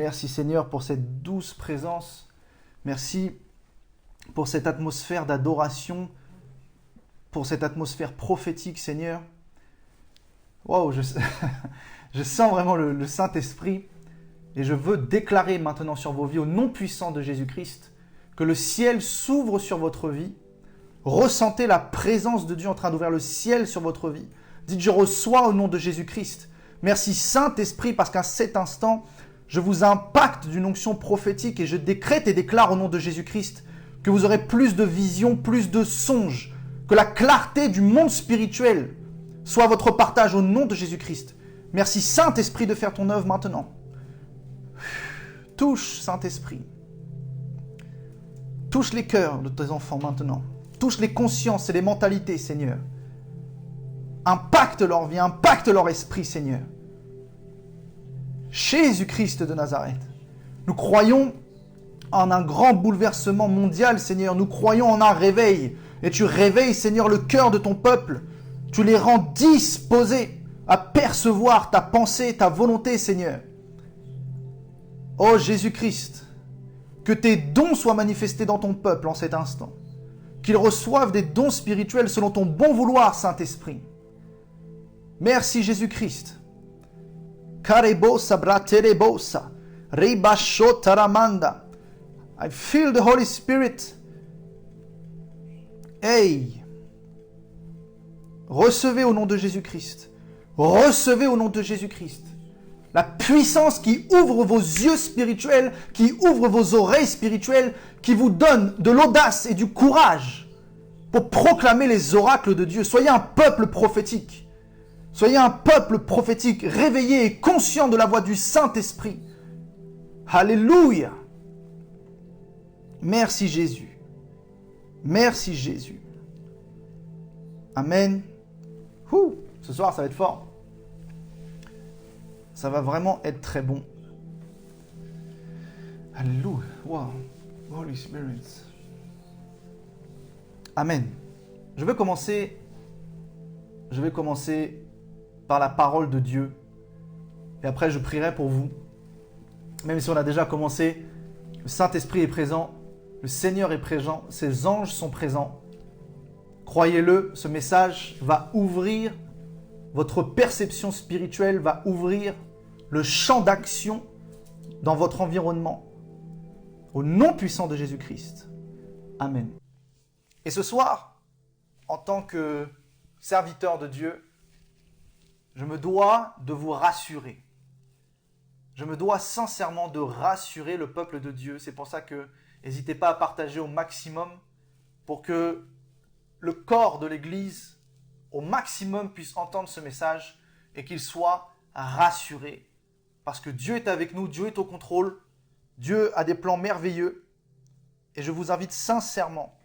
Merci Seigneur pour cette douce présence. Merci pour cette atmosphère d'adoration, pour cette atmosphère prophétique, Seigneur. Waouh, je sens vraiment le Saint-Esprit et je veux déclarer maintenant sur vos vies, au nom puissant de Jésus-Christ, que le ciel s'ouvre sur votre vie. Ressentez la présence de Dieu en train d'ouvrir le ciel sur votre vie. Dites, je reçois au nom de Jésus-Christ. Merci Saint-Esprit, parce qu'à cet instant, je vous impacte d'une onction prophétique et je décrète et déclare au nom de Jésus-Christ que vous aurez plus de visions, plus de songes, que la clarté du monde spirituel soit votre partage au nom de Jésus-Christ. Merci Saint-Esprit de faire ton œuvre maintenant. Touche Saint-Esprit. Touche les cœurs de tes enfants maintenant. Touche les consciences et les mentalités, Seigneur. Impacte leur vie, impacte leur esprit, Seigneur. Jésus-Christ de Nazareth. Nous croyons en un grand bouleversement mondial, Seigneur. Nous croyons en un réveil. Et tu réveilles, Seigneur, le cœur de ton peuple. Tu les rends disposés à percevoir ta pensée, ta volonté, Seigneur. Oh Jésus-Christ, que tes dons soient manifestés dans ton peuple en cet instant. Qu'ils reçoivent des dons spirituels selon ton bon vouloir, Saint-Esprit. Merci Jésus-Christ. Karebosa braterebosa, ribashotaramanda. I feel the Holy Spirit. Hey! Recevez au nom de Jésus-Christ. Recevez au nom de Jésus-Christ. La puissance qui ouvre vos yeux spirituels, qui ouvre vos oreilles spirituelles, qui vous donne de l'audace et du courage pour proclamer les oracles de Dieu. Soyez un peuple prophétique. Soyez un peuple prophétique, réveillé et conscient de la voix du Saint-Esprit. Alléluia. Merci Jésus. Merci Jésus. Amen. Ce soir, ça va être fort. Ça va vraiment être très bon. Alléluia. Wow. Holy Spirit. Amen. Je vais commencer par la parole de Dieu. Et après, je prierai pour vous. Même si on a déjà commencé, le Saint-Esprit est présent, le Seigneur est présent, ses anges sont présents. Croyez-le, ce message va ouvrir votre perception spirituelle, va ouvrir le champ d'action dans votre environnement. Au nom puissant de Jésus-Christ. Amen. Et ce soir, en tant que serviteur de Dieu, je me dois de vous rassurer. Je me dois sincèrement de rassurer le peuple de Dieu. C'est pour ça que n'hésitez pas à partager au maximum pour que le corps de l'Église, au maximum, puisse entendre ce message et qu'il soit rassuré. Parce que Dieu est avec nous, Dieu est au contrôle, Dieu a des plans merveilleux. Et je vous invite sincèrement,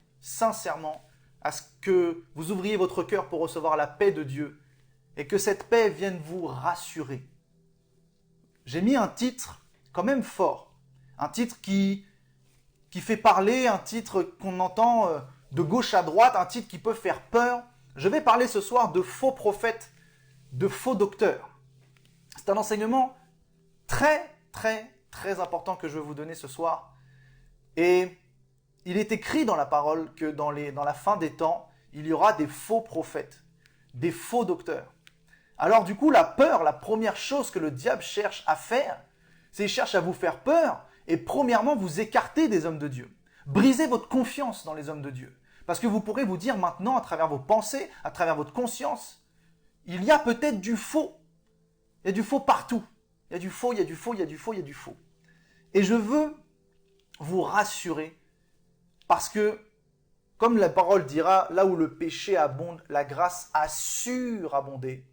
à ce que vous ouvriez votre cœur pour recevoir la paix de Dieu et que cette paix vienne vous rassurer. J'ai mis un titre quand même fort, un titre qui fait parler, un titre qu'on entend de gauche à droite, un titre qui peut faire peur. Je vais parler ce soir de faux prophètes, de faux docteurs. C'est un enseignement très important que je vais vous donner ce soir. Et il est écrit dans la parole que dans la fin des temps, il y aura des faux prophètes, des faux docteurs. Alors du coup, la peur, la première chose que le diable cherche à faire, c'est qu'il cherche à vous faire peur et premièrement vous écarter des hommes de Dieu. Brisez votre confiance dans les hommes de Dieu. Parce que vous pourrez vous dire maintenant, à travers vos pensées, à travers votre conscience, il y a peut-être du faux. Il y a du faux partout. Il y a du faux, il y a du faux, il y a du faux, il y a du faux. Et je veux vous rassurer parce que, comme la parole dira, là où le péché abonde, la grâce a surabondé.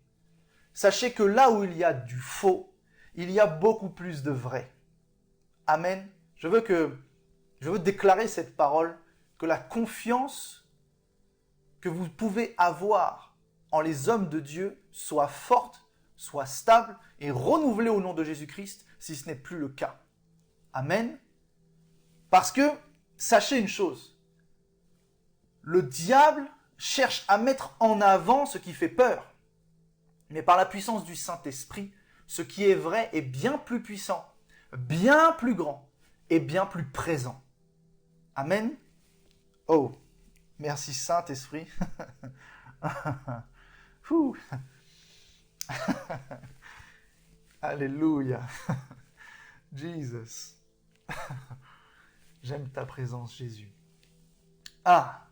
Sachez que là où il y a du faux, il y a beaucoup plus de vrai. Amen. Je veux déclarer cette parole, que la confiance que vous pouvez avoir en les hommes de Dieu soit forte, soit stable et renouvelée au nom de Jésus-Christ, si ce n'est plus le cas. Amen. Parce que, sachez une chose, le diable cherche à mettre en avant ce qui fait peur. Mais par la puissance du Saint-Esprit, ce qui est vrai est bien plus puissant. bien plus grand et bien plus présent. Amen. Oh, merci Saint-Esprit. Alléluia. Jesus. J'aime ta présence, Jésus. Ah,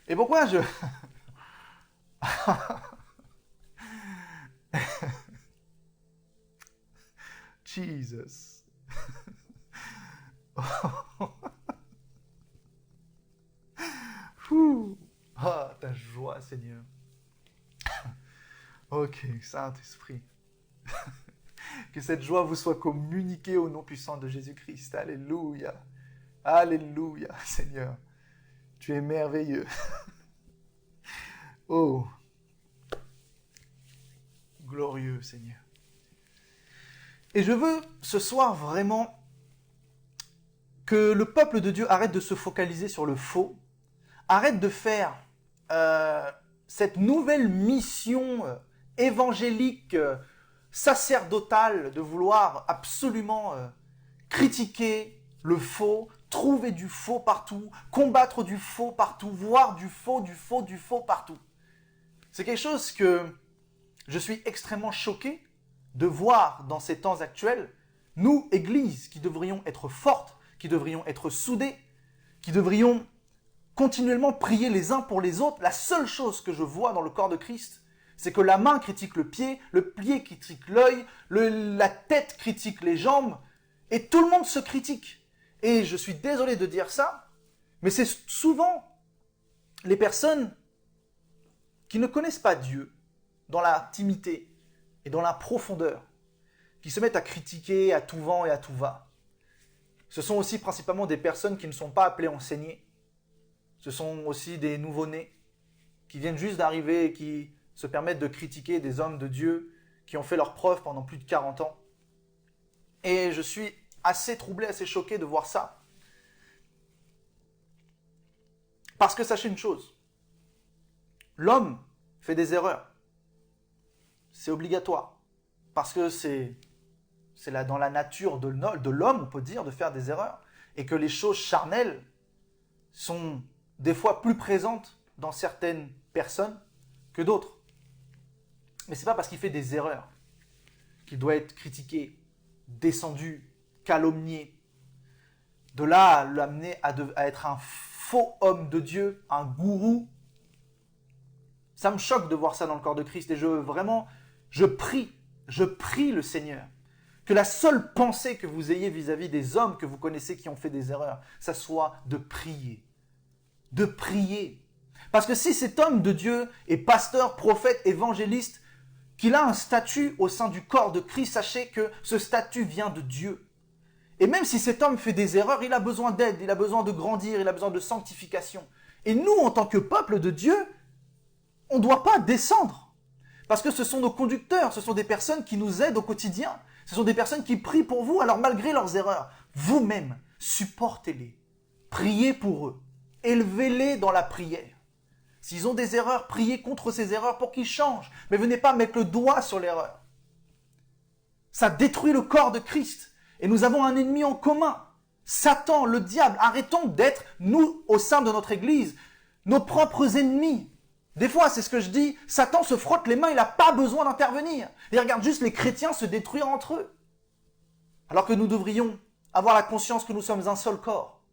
et pourquoi je... Jesus. Ah, ta joie, Seigneur. Ok, Saint-Esprit. Que cette joie vous soit communiquée au nom puissant de Jésus-Christ. Alléluia. Alléluia, Seigneur. Tu es merveilleux. Oh. Glorieux, Seigneur. Et je veux ce soir vraiment que le peuple de Dieu arrête de se focaliser sur le faux, arrête de faire cette nouvelle mission évangélique, sacerdotale, de vouloir absolument critiquer le faux, trouver du faux partout, combattre du faux partout, voir du faux partout. C'est quelque chose que je suis extrêmement choqué de voir dans ces temps actuels, nous, Église, qui devrions être fortes, qui devrions être soudées, qui devrions continuellement prier les uns pour les autres. La seule chose que je vois dans le corps de Christ, c'est que la main critique le pied critique l'œil, la tête critique les jambes, et tout le monde se critique. Et je suis désolé de dire ça, mais c'est souvent les personnes qui ne connaissent pas Dieu dans l'intimité et dans la profondeur, qui se mettent à critiquer à tout vent et à tout va. Ce sont aussi principalement des personnes qui ne sont pas appelées à enseigner. Ce sont aussi des nouveau-nés qui viennent juste d'arriver et qui se permettent de critiquer des hommes de Dieu qui ont fait leurs preuves pendant plus de 40 ans. Et je suis assez troublé, assez choqué de voir ça. Parce que sachez une chose, l'homme fait des erreurs. C'est obligatoire. Parce que c'est là dans la nature de l'homme, on peut dire, de faire des erreurs. Et que les choses charnelles sont des fois plus présentes dans certaines personnes que d'autres. Mais c'est pas parce qu'il fait des erreurs qu'il doit être critiqué, descendu, calomnié. De là à l'amener à être un faux homme de Dieu, un gourou. Ça me choque de voir ça dans le corps de Christ. Et je prie le Seigneur que la seule pensée que vous ayez vis-à-vis des hommes que vous connaissez qui ont fait des erreurs, ça soit de prier. De prier. Parce que si cet homme de Dieu est pasteur, prophète, évangéliste, qu'il a un statut au sein du corps de Christ, sachez que ce statut vient de Dieu. Et même si cet homme fait des erreurs, il a besoin d'aide, il a besoin de grandir, il a besoin de sanctification. Et nous, en tant que peuple de Dieu, on ne doit pas descendre. Parce que ce sont nos conducteurs, ce sont des personnes qui nous aident au quotidien. Ce sont des personnes qui prient pour vous, alors malgré leurs erreurs, vous-même, supportez-les. Priez pour eux. Élevez-les dans la prière. S'ils ont des erreurs, priez contre ces erreurs pour qu'ils changent. Mais venez pas mettre le doigt sur l'erreur. Ça détruit le corps de Christ. Et nous avons un ennemi en commun. Satan, le diable. Arrêtons d'être, nous, au sein de notre Église, nos propres ennemis. Des fois, c'est ce que je dis, Satan se frotte les mains, il n'a pas besoin d'intervenir. Il regarde juste les chrétiens se détruire entre eux. Alors que nous devrions avoir la conscience que nous sommes un seul corps.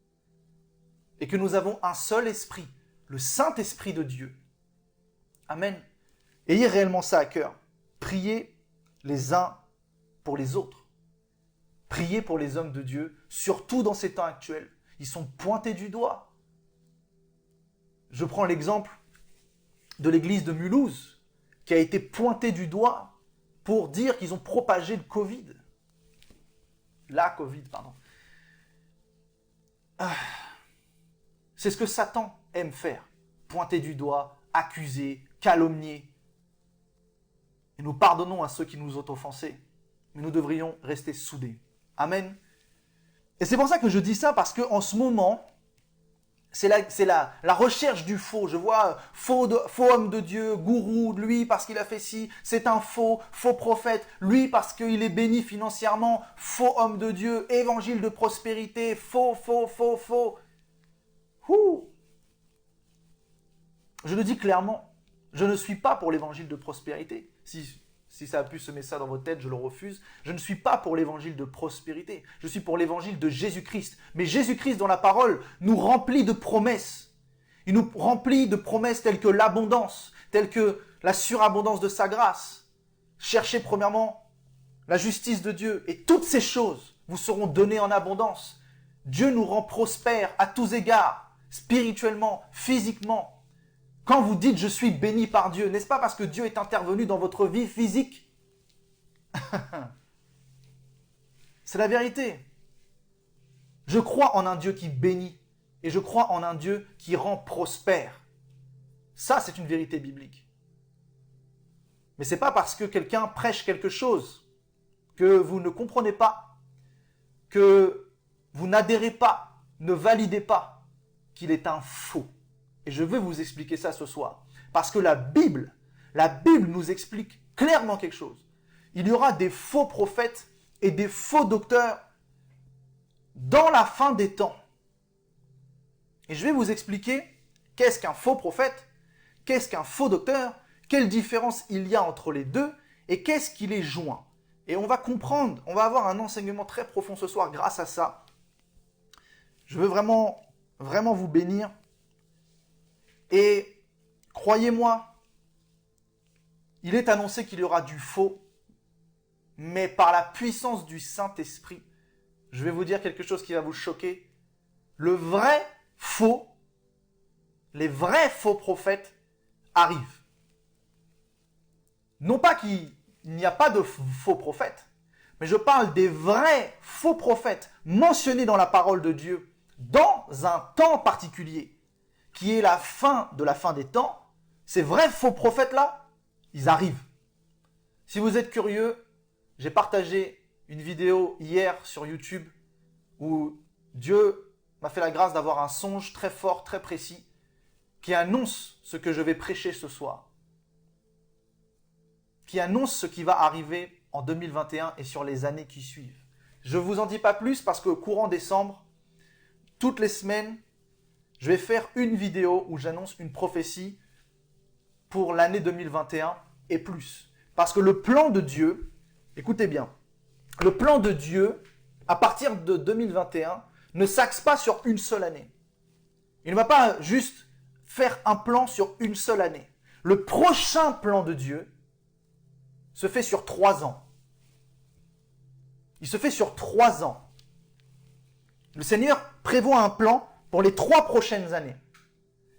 Et que nous avons un seul esprit, le Saint-Esprit de Dieu. Amen. Ayez réellement ça à cœur. Priez les uns pour les autres. Priez pour les hommes de Dieu, surtout dans ces temps actuels. Ils sont pointés du doigt. Je prends l'exemple de l'église de Mulhouse, qui a été pointée du doigt pour dire qu'ils ont propagé le Covid. La Covid, pardon. C'est ce que Satan aime faire. Pointer du doigt, accuser, calomnier. Et nous pardonnons à ceux qui nous ont offensés. Mais nous devrions rester soudés. Amen. Et c'est pour ça que je dis ça, parce qu'en ce moment, la recherche du faux. Je vois faux homme de Dieu, gourou, lui parce qu'il a fait ci, c'est un faux prophète, lui parce qu'il est béni financièrement, faux homme de Dieu, évangile de prospérité, faux. Ouh. Je le dis clairement, je ne suis pas pour l'évangile de prospérité. Si ça a pu semer ça dans votre tête, je le refuse. Je ne suis pas pour l'évangile de prospérité. Je suis pour l'évangile de Jésus-Christ. Mais Jésus-Christ, dans la parole, nous remplit de promesses. Il nous remplit de promesses telles que l'abondance, telles que la surabondance de sa grâce. Cherchez premièrement la justice de Dieu et toutes ces choses vous seront données en abondance. Dieu nous rend prospères à tous égards, spirituellement, physiquement. Quand vous dites « je suis béni par Dieu », n'est-ce pas parce que Dieu est intervenu dans votre vie physique? C'est la vérité. Je crois en un Dieu qui bénit et je crois en un Dieu qui rend prospère. Ça, c'est une vérité biblique. Mais ce n'est pas parce que quelqu'un prêche quelque chose que vous ne comprenez pas, que vous n'adhérez pas, ne validez pas qu'il est un faux. Et je veux vous expliquer ça ce soir. Parce que la Bible nous explique clairement quelque chose. Il y aura des faux prophètes et des faux docteurs dans la fin des temps. Et je vais vous expliquer qu'est-ce qu'un faux prophète, qu'est-ce qu'un faux docteur, quelle différence il y a entre les deux et qu'est-ce qui les joint. Et on va comprendre, on va avoir un enseignement très profond ce soir grâce à ça. Je veux vraiment vous bénir. Et croyez-moi, il est annoncé qu'il y aura du faux, mais par la puissance du Saint-Esprit, je vais vous dire quelque chose qui va vous choquer. Le vrai faux, les vrais faux prophètes arrivent. Non pas qu'il n'y a pas de faux prophètes, mais je parle des vrais faux prophètes mentionnés dans la parole de Dieu, dans un temps particulier, qui est la fin de la fin des temps. Ces vrais faux prophètes-là, ils arrivent. Si vous êtes curieux, j'ai partagé une vidéo hier sur YouTube où Dieu m'a fait la grâce d'avoir un songe très fort, très précis, qui annonce ce que je vais prêcher ce soir, qui annonce ce qui va arriver en 2021 et sur les années qui suivent. Je ne vous en dis pas plus parce qu'au courant décembre, toutes les semaines, je vais faire une vidéo où j'annonce une prophétie pour l'année 2021 et plus. Parce que le plan de Dieu, écoutez bien, le plan de Dieu, à partir de 2021, ne s'axe pas sur une seule année. Il ne va pas juste faire un plan sur une seule année. Le prochain plan de Dieu se fait sur 3 ans. Il se fait sur 3 ans. Le Seigneur prévoit un plan pour les 3 prochaines années.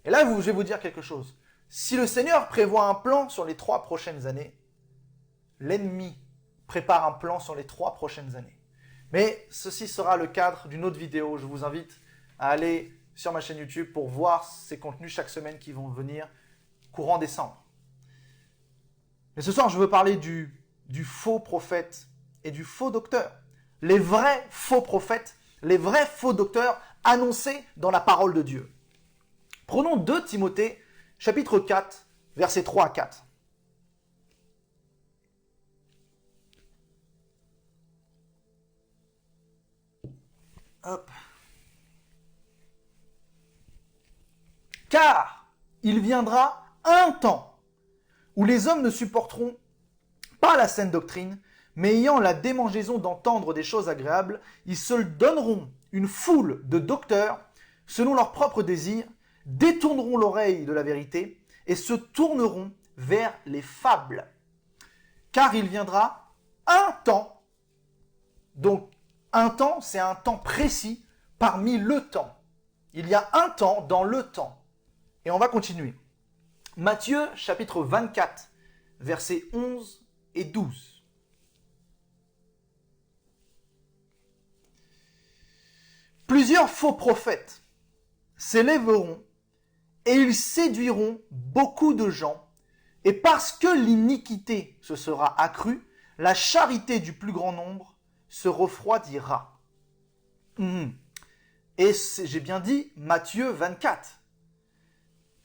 Et là, je vais vous dire quelque chose. Si le Seigneur prévoit un plan sur les 3 prochaines années, l'ennemi prépare un plan sur les 3 prochaines années. Mais ceci sera le cadre d'une autre vidéo. Je vous invite à aller sur ma chaîne YouTube pour voir ces contenus chaque semaine qui vont venir courant décembre. Mais ce soir, je veux parler du faux prophète et du faux docteur. Les vrais faux prophètes, les vrais faux docteurs annoncés dans la parole de Dieu. Prenons 2 Timothée, chapitre 4, versets 3 à 4. Hop. Car il viendra un temps où les hommes ne supporteront pas la saine doctrine, mais ayant la démangeaison d'entendre des choses agréables, ils se donneront une foule de docteurs selon leurs propres désirs, détourneront l'oreille de la vérité et se tourneront vers les fables. Car il viendra un temps, donc un temps, c'est un temps précis parmi le temps. Il y a un temps dans le temps. Et on va continuer. Matthieu, chapitre 24, versets 11 et 12. Plusieurs faux prophètes s'élèveront et ils séduiront beaucoup de gens. Et parce que l'iniquité se sera accrue, la charité du plus grand nombre se refroidira. Et j'ai bien dit Matthieu 24.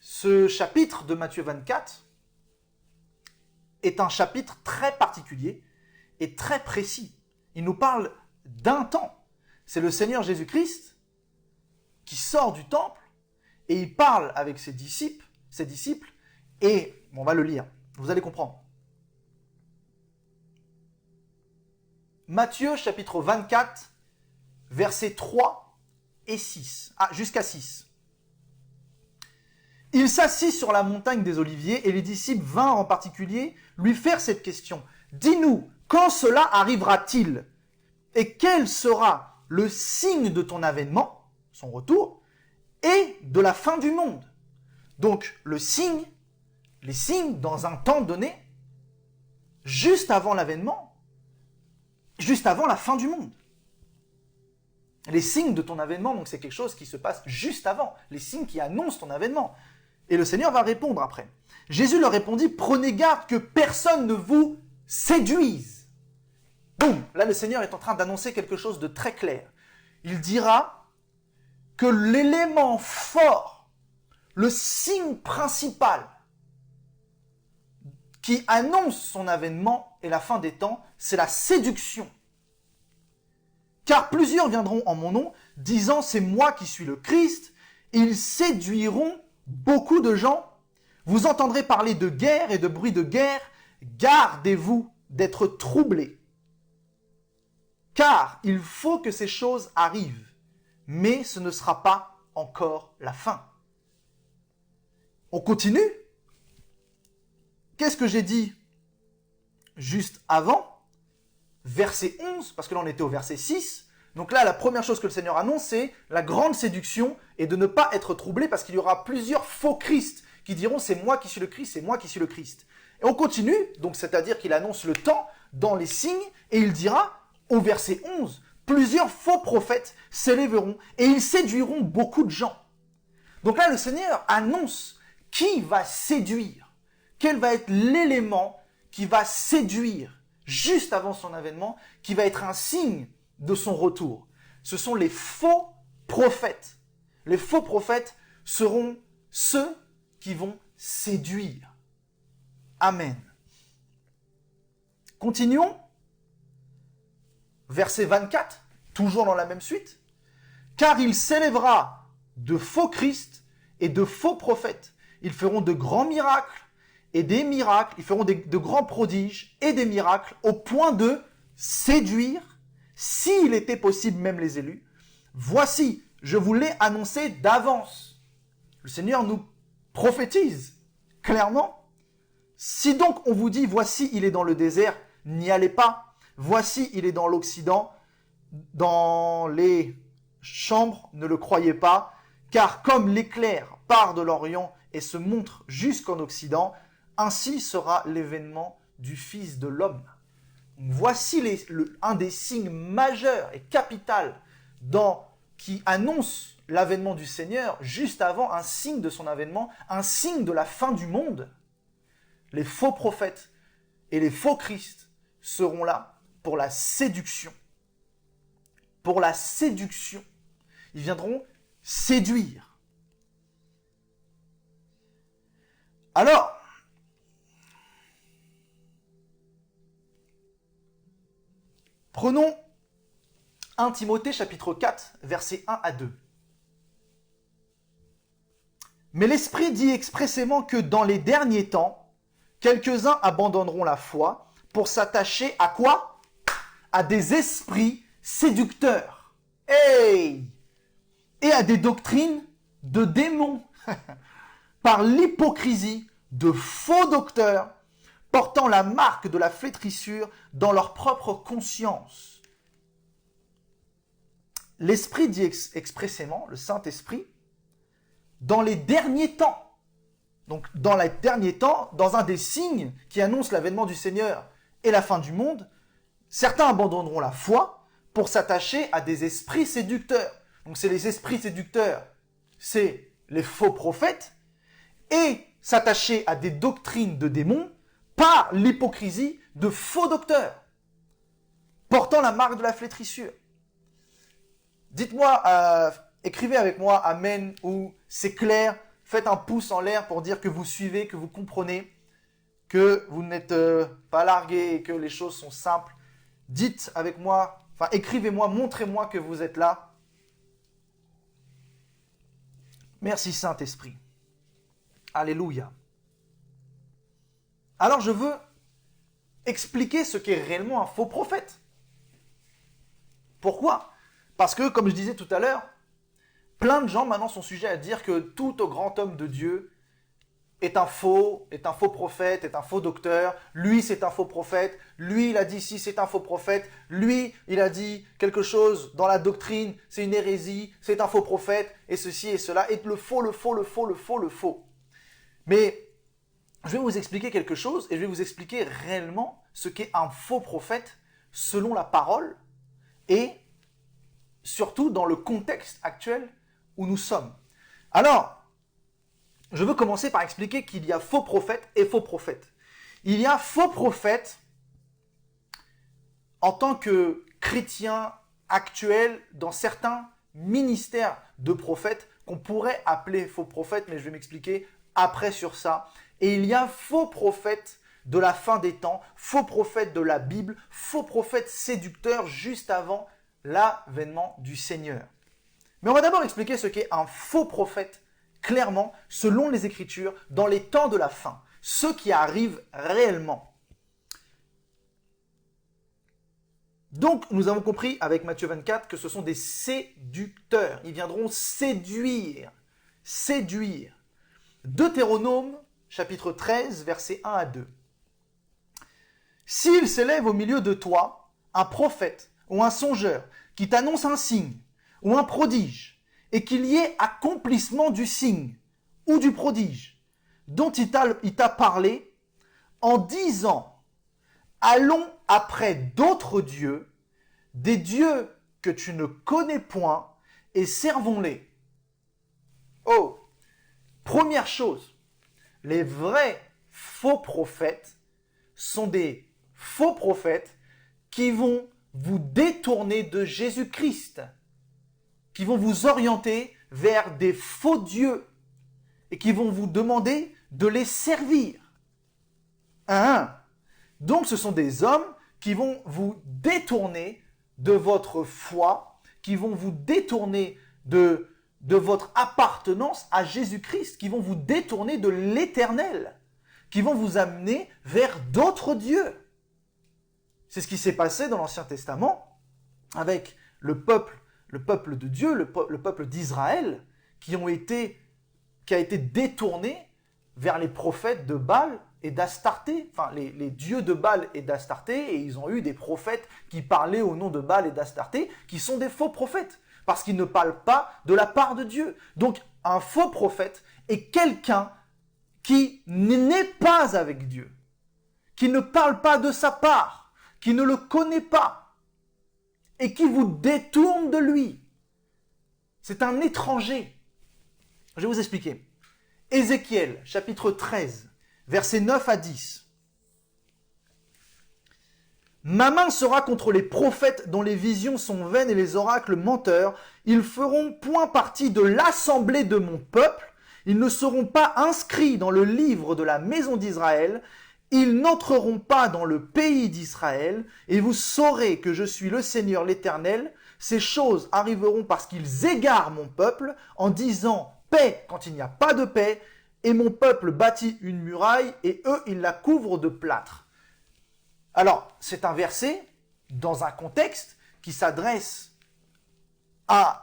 Ce chapitre de Matthieu 24 est un chapitre très particulier et très précis. Il nous parle d'un temps. C'est le Seigneur Jésus-Christ qui sort du temple et il parle avec ses disciples, et on va le lire, vous allez comprendre. Matthieu chapitre 24, versets 3 et 6, jusqu'à 6. Il s'assit sur la montagne des Oliviers et les disciples vinrent en particulier lui faire cette question. Dis-nous, quand cela arrivera-t-il? Et quel sera le signe de ton avènement, son retour, et de la fin du monde? Donc, les signes dans un temps donné, juste avant l'avènement, juste avant la fin du monde. Les signes de ton avènement, donc c'est quelque chose qui se passe juste avant, les signes qui annoncent ton avènement. Et le Seigneur va répondre après. Jésus leur répondit, prenez garde que personne ne vous séduise. Boum, là le Seigneur est en train d'annoncer quelque chose de très clair. Il dira que l'élément fort, le signe principal qui annonce son avènement et la fin des temps, c'est la séduction. Car plusieurs viendront en mon nom, disant c'est moi qui suis le Christ, ils séduiront beaucoup de gens. Vous entendrez parler de guerre et de bruit de guerre, gardez-vous d'être troublés. Car il faut que ces choses arrivent, mais ce ne sera pas encore la fin. On continue. Qu'est-ce que j'ai dit juste avant? Verset 11, parce que là on était au verset 6. Donc là, la première chose que le Seigneur annonce, c'est la grande séduction et de ne pas être troublé parce qu'il y aura plusieurs faux Christ qui diront c'est moi qui suis le Christ, c'est moi qui suis le Christ. Et on continue, donc c'est-à-dire qu'il annonce le temps dans les signes et il dira au verset 11, plusieurs faux prophètes s'élèveront et ils séduiront beaucoup de gens. Donc là, le Seigneur annonce qui va séduire, quel va être l'élément qui va séduire juste avant son avènement, qui va être un signe de son retour. Ce sont les faux prophètes. Les faux prophètes seront ceux qui vont séduire. Amen. Continuons. Verset 24, toujours dans la même suite. Car il s'élèvera de faux Christ et de faux prophètes. Ils feront de grands miracles et des miracles. Ils feront de grands prodiges et des miracles au point de séduire, s'il était possible même les élus. Voici, je vous l'ai annoncé d'avance. Le Seigneur nous prophétise clairement. Si donc on vous dit, voici, il est dans le désert, n'y allez pas. Voici, il est dans l'Occident, dans les chambres, ne le croyez pas. Car comme l'éclair part de l'Orient et se montre jusqu'en Occident, ainsi sera l'événement du Fils de l'homme. Voici un des signes majeurs et capitaux qui annonce l'avènement du Seigneur, juste avant un signe de son avènement, un signe de la fin du monde. Les faux prophètes et les faux Christ seront là pour la séduction. Pour la séduction. Ils viendront séduire. Alors, prenons 1 Timothée chapitre 4, versets 1 à 2. Mais l'Esprit dit expressément que dans les derniers temps, quelques-uns abandonneront la foi pour s'attacher à quoi? À des esprits séducteurs. Hey! Et à des doctrines de démons. Par l'hypocrisie de faux docteurs portant la marque de la flétrissure dans leur propre conscience. L'Esprit dit expressément, le Saint-Esprit, dans les derniers temps. Donc, dans les derniers temps, dans un des signes qui annonce l'avènement du Seigneur et la fin du monde, certains abandonneront la foi pour s'attacher à des esprits séducteurs. Donc, c'est les esprits séducteurs, c'est les faux prophètes, et s'attacher à des doctrines de démons par l'hypocrisie de faux docteurs, portant la marque de la flétrissure. Dites-moi, écrivez avec moi Amen ou c'est clair. Faites un pouce en l'air pour dire que vous suivez, que vous comprenez, que vous n'êtes pas largués et que les choses sont simples. Dites avec moi, enfin écrivez-moi, montrez-moi que vous êtes là. Merci Saint-Esprit. Alléluia. Alors je veux expliquer ce qu'est réellement un faux prophète. Pourquoi ? Parce que, comme je disais tout à l'heure, plein de gens maintenant sont sujets à dire que tout grand homme de Dieu est un faux prophète, est un faux docteur. Lui, c'est un faux prophète. Lui, il a dit si, c'est un faux prophète. Lui, il a dit quelque chose dans la doctrine, c'est une hérésie, c'est un faux prophète, et ceci et cela. Et le faux. Mais je vais vous expliquer quelque chose, et je vais vous expliquer réellement ce qu'est un faux prophète selon la parole, et surtout dans le contexte actuel où nous sommes. Alors, je veux commencer par expliquer qu'il y a faux prophètes et faux prophètes. Il y a faux prophètes en tant que chrétiens actuels dans certains ministères de prophètes qu'on pourrait appeler faux prophètes, mais je vais m'expliquer après sur ça. Et il y a faux prophètes de la fin des temps, faux prophètes de la Bible, faux prophètes séducteurs juste avant l'avènement du Seigneur. Mais on va d'abord expliquer ce qu'est un faux prophète, clairement, selon les Écritures, dans les temps de la fin, ce qui arrive réellement. Donc, nous avons compris avec Matthieu 24 que ce sont des séducteurs. Ils viendront séduire. Deutéronome, chapitre 13, versets 1 à 2. S'il s'élève au milieu de toi un prophète ou un songeur qui t'annonce un signe ou un prodige, et qu'il y ait accomplissement du signe ou du prodige dont il t'a parlé, en disant « Allons après d'autres dieux, des dieux que tu ne connais point, et servons-les. » Oh, première chose, les vrais faux prophètes sont des faux prophètes qui vont vous détourner de Jésus-Christ, qui vont vous orienter vers des faux dieux et qui vont vous demander de les servir. Donc ce sont des hommes qui vont vous détourner de votre foi, qui vont vous détourner de votre appartenance à Jésus-Christ, qui vont vous détourner de l'éternel, qui vont vous amener vers d'autres dieux. C'est ce qui s'est passé dans l'Ancien Testament avec le peuple de Dieu, le peuple d'Israël, qui a été détourné vers les prophètes de Baal et d'Astarté, enfin les dieux de Baal et d'Astarté, et ils ont eu des prophètes qui parlaient au nom de Baal et d'Astarté, qui sont des faux prophètes, parce qu'ils ne parlent pas de la part de Dieu. Donc un faux prophète est quelqu'un qui n'est pas avec Dieu, qui ne parle pas de sa part, qui ne le connaît pas, et qui vous détourne de lui. C'est un étranger. Je vais vous expliquer. Ézéchiel, chapitre 13, versets 9 à 10. « Ma main sera contre les prophètes dont les visions sont vaines et les oracles menteurs. Ils feront point partie de l'assemblée de mon peuple. Ils ne seront pas inscrits dans le livre de la maison d'Israël. Ils n'entreront pas dans le pays d'Israël. Et vous saurez que je suis le Seigneur l'Éternel. Ces choses arriveront parce qu'ils égarent mon peuple en disant paix quand il n'y a pas de paix. Et mon peuple bâtit une muraille et eux, ils la couvrent de plâtre. » Alors, c'est un verset dans un contexte qui s'adresse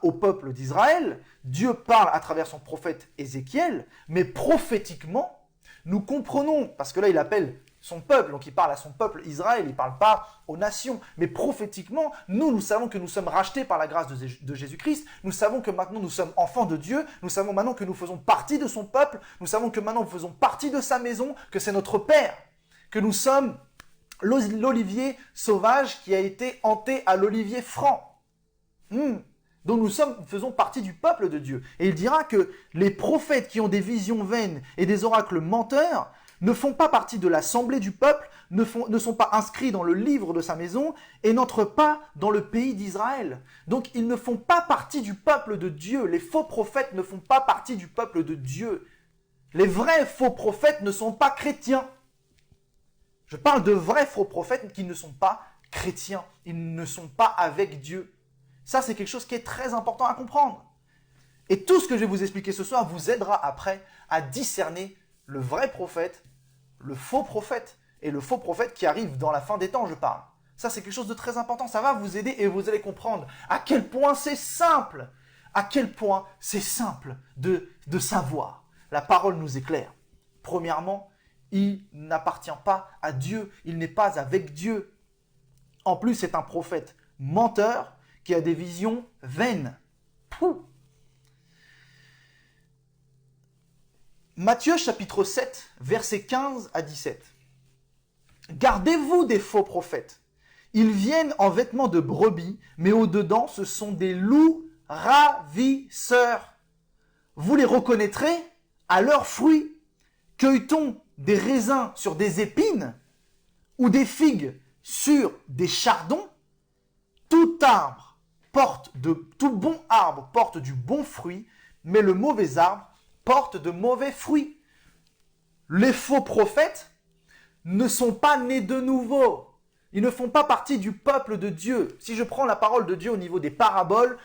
au peuple d'Israël. Dieu parle à travers son prophète Ézéchiel, mais prophétiquement, nous comprenons, parce que là il appelle son peuple, donc il parle à son peuple Israël, il ne parle pas aux nations, mais prophétiquement, nous savons que nous sommes rachetés par la grâce de Jésus-Christ, nous savons que maintenant nous sommes enfants de Dieu, nous savons maintenant que nous faisons partie de son peuple, nous savons que maintenant nous faisons partie de sa maison, que c'est notre Père, que nous sommes l'olivier sauvage qui a été hanté à l'olivier franc. Donc nous faisons partie du peuple de Dieu. Et il dira que les prophètes qui ont des visions vaines et des oracles menteurs ne font pas partie de l'assemblée du peuple, ne sont pas inscrits dans le livre de sa maison et n'entrent pas dans le pays d'Israël. Donc ils ne font pas partie du peuple de Dieu. Les faux prophètes ne font pas partie du peuple de Dieu. Les vrais faux prophètes ne sont pas chrétiens. Je parle de vrais faux prophètes qui ne sont pas chrétiens. Ils ne sont pas avec Dieu. Ça, c'est quelque chose qui est très important à comprendre. Et tout ce que je vais vous expliquer ce soir vous aidera après à discerner le vrai prophète, le faux prophète, et le faux prophète qui arrive dans la fin des temps, je parle. Ça, c'est quelque chose de très important. Ça va vous aider et vous allez comprendre à quel point c'est simple. À quel point c'est simple de savoir. La parole nous éclaire. Premièrement, il n'appartient pas à Dieu. Il n'est pas avec Dieu. En plus, c'est un prophète menteur qui a des visions vaines. Pouh. Matthieu chapitre 7, versets 15 à 17. Gardez-vous des faux prophètes. Ils viennent en vêtements de brebis, mais au-dedans, ce sont des loups ravisseurs. Vous les reconnaîtrez à leurs fruits. Cueille-t-on des raisins sur des épines ou des figues sur des chardons? Tout bon arbre porte du bon fruit, mais le mauvais arbre porte de mauvais fruits. Les faux prophètes ne sont pas nés de nouveau. Ils ne font pas partie du peuple de Dieu. Si je prends la parole de Dieu au niveau des paraboles,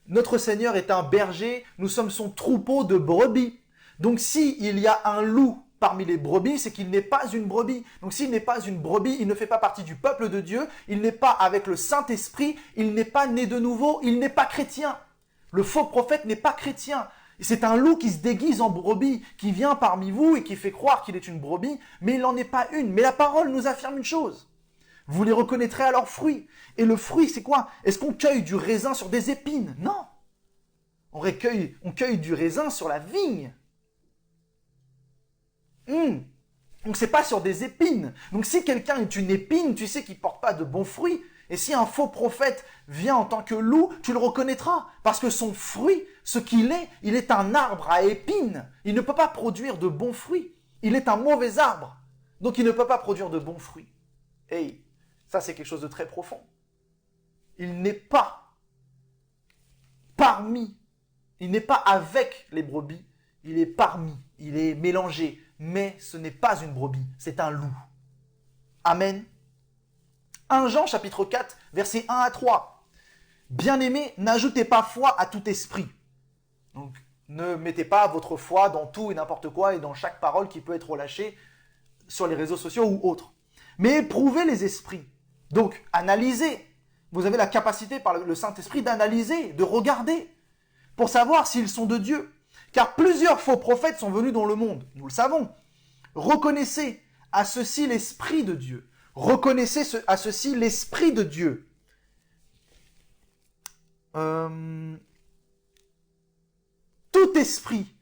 notre Seigneur est un berger, nous sommes son troupeau de brebis. Donc s'il y a un loup parmi les brebis, c'est qu'il n'est pas une brebis. Donc s'il n'est pas une brebis, il ne fait pas partie du peuple de Dieu, il n'est pas avec le Saint-Esprit, il n'est pas né de nouveau, il n'est pas chrétien. Le faux prophète n'est pas chrétien. C'est un loup qui se déguise en brebis, qui vient parmi vous et qui fait croire qu'il est une brebis, mais il n'en est pas une. Mais la parole nous affirme une chose. Vous les reconnaîtrez à leurs fruits. Et le fruit, c'est quoi? Est-ce qu'on cueille du raisin sur des épines? Non. On cueille du raisin sur la vigne. Donc c'est pas sur des épines. Donc si quelqu'un est une épine, tu sais qu'il porte pas de bons fruits. Et si un faux prophète vient en tant que loup, tu le reconnaîtras. Parce que son fruit, ce qu'il est, il est un arbre à épines. Il ne peut pas produire de bons fruits. Il est un mauvais arbre. Donc il ne peut pas produire de bons fruits. Hey, ça c'est quelque chose de très profond. Il n'est pas parmi, il n'est pas avec les brebis, il est parmi, il est mélangé. Mais ce n'est pas une brebis, c'est un loup. Amen. 1 Jean chapitre 4, versets 1 à 3. Bien-aimés, n'ajoutez pas foi à tout esprit. Donc, ne mettez pas votre foi dans tout et n'importe quoi et dans chaque parole qui peut être relâchée sur les réseaux sociaux ou autres. Mais éprouvez les esprits. Donc, analysez. Vous avez la capacité par le Saint-Esprit d'analyser, de regarder, pour savoir s'ils sont de Dieu. Car plusieurs faux prophètes sont venus dans le monde, nous le savons. Reconnaissez à ceci l'Esprit de Dieu. Reconnaissez à ceci l'Esprit de Dieu. Tout esprit